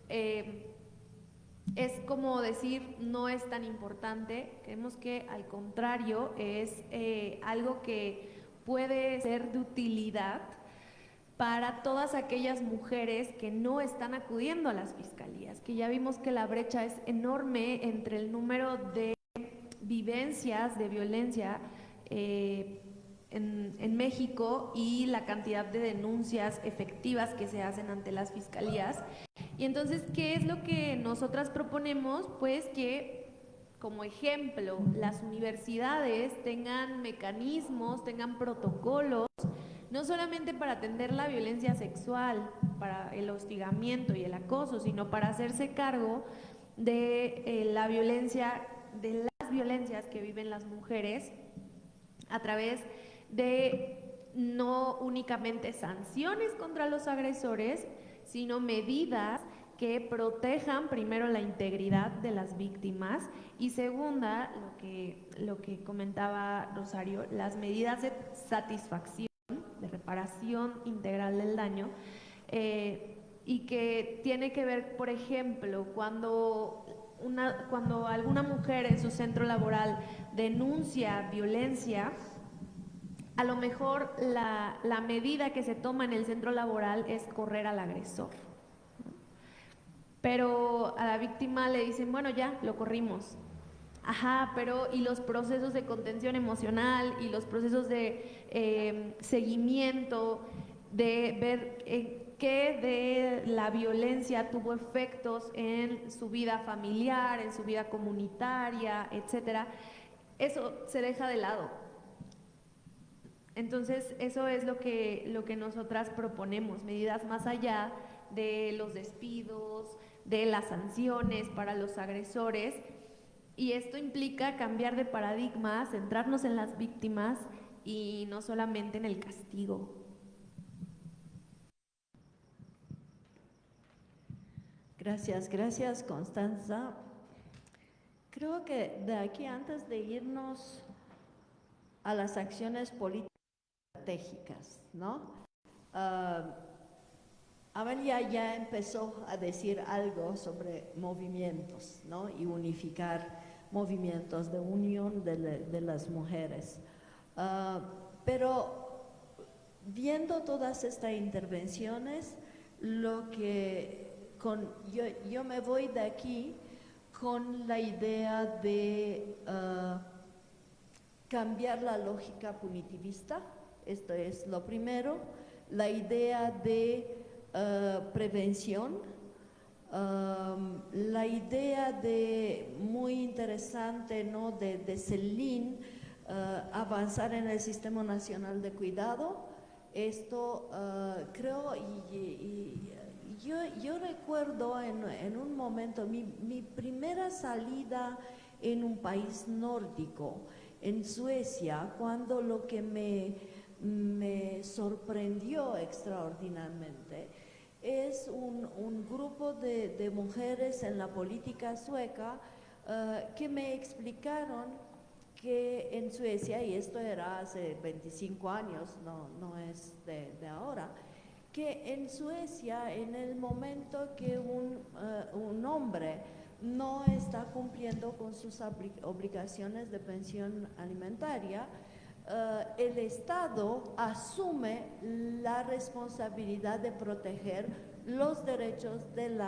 es como decir, no es tan importante. Creemos que al contrario es algo que puede ser de utilidad para todas aquellas mujeres que no están acudiendo a las fiscalías, que ya vimos que la brecha es enorme entre el número de vivencias de violencia en México y la cantidad de denuncias efectivas que se hacen ante las fiscalías. Y entonces, ¿qué es lo que nosotras proponemos? Pues que, como ejemplo, las universidades tengan mecanismos, tengan protocolos, no solamente para atender la violencia sexual, para el hostigamiento y el acoso, sino para hacerse cargo de la violencia, de las violencias que viven las mujeres a través de no únicamente sanciones contra los agresores, sino medidas que protejan primero la integridad de las víctimas y segunda, lo que comentaba Rosario, las medidas de satisfacción, de reparación integral del daño, y que tiene que ver, por ejemplo, cuando alguna mujer en su centro laboral denuncia violencia, a lo mejor la medida que se toma en el centro laboral es correr al agresor. Pero a la víctima le dicen, bueno, ya, lo corrimos. Ajá, pero ¿y los procesos de contención emocional y los procesos de seguimiento, de ver qué de la violencia tuvo efectos en su vida familiar, en su vida comunitaria, etcétera? Eso se deja de lado. Entonces, eso es lo que nosotras proponemos, medidas más allá de los despidos, de las sanciones para los agresores, y esto implica cambiar de paradigma, centrarnos en las víctimas y no solamente en el castigo. Gracias, Constanza. Creo que de aquí, antes de irnos a las acciones políticas estratégicas, ¿no? Amalia ya empezó a decir algo sobre movimientos, ¿no? Y unificar movimientos de unión de las mujeres. Pero viendo todas estas intervenciones, yo me voy de aquí con la idea de cambiar la lógica punitivista. Esto es lo primero, la idea de prevención, la idea de, muy interesante, ¿no?, de CELIN, avanzar en el Sistema Nacional de Cuidado. Esto creo, y Yo recuerdo en un momento, mi primera salida en un país nórdico, en Suecia, cuando lo que me sorprendió extraordinariamente es un grupo de mujeres en la política sueca que me explicaron que en Suecia, y esto era hace 25 años, no es de ahora, que en Suecia, en el momento que un hombre no está cumpliendo con sus obligaciones de pensión alimentaria, el Estado asume la responsabilidad de proteger los derechos de la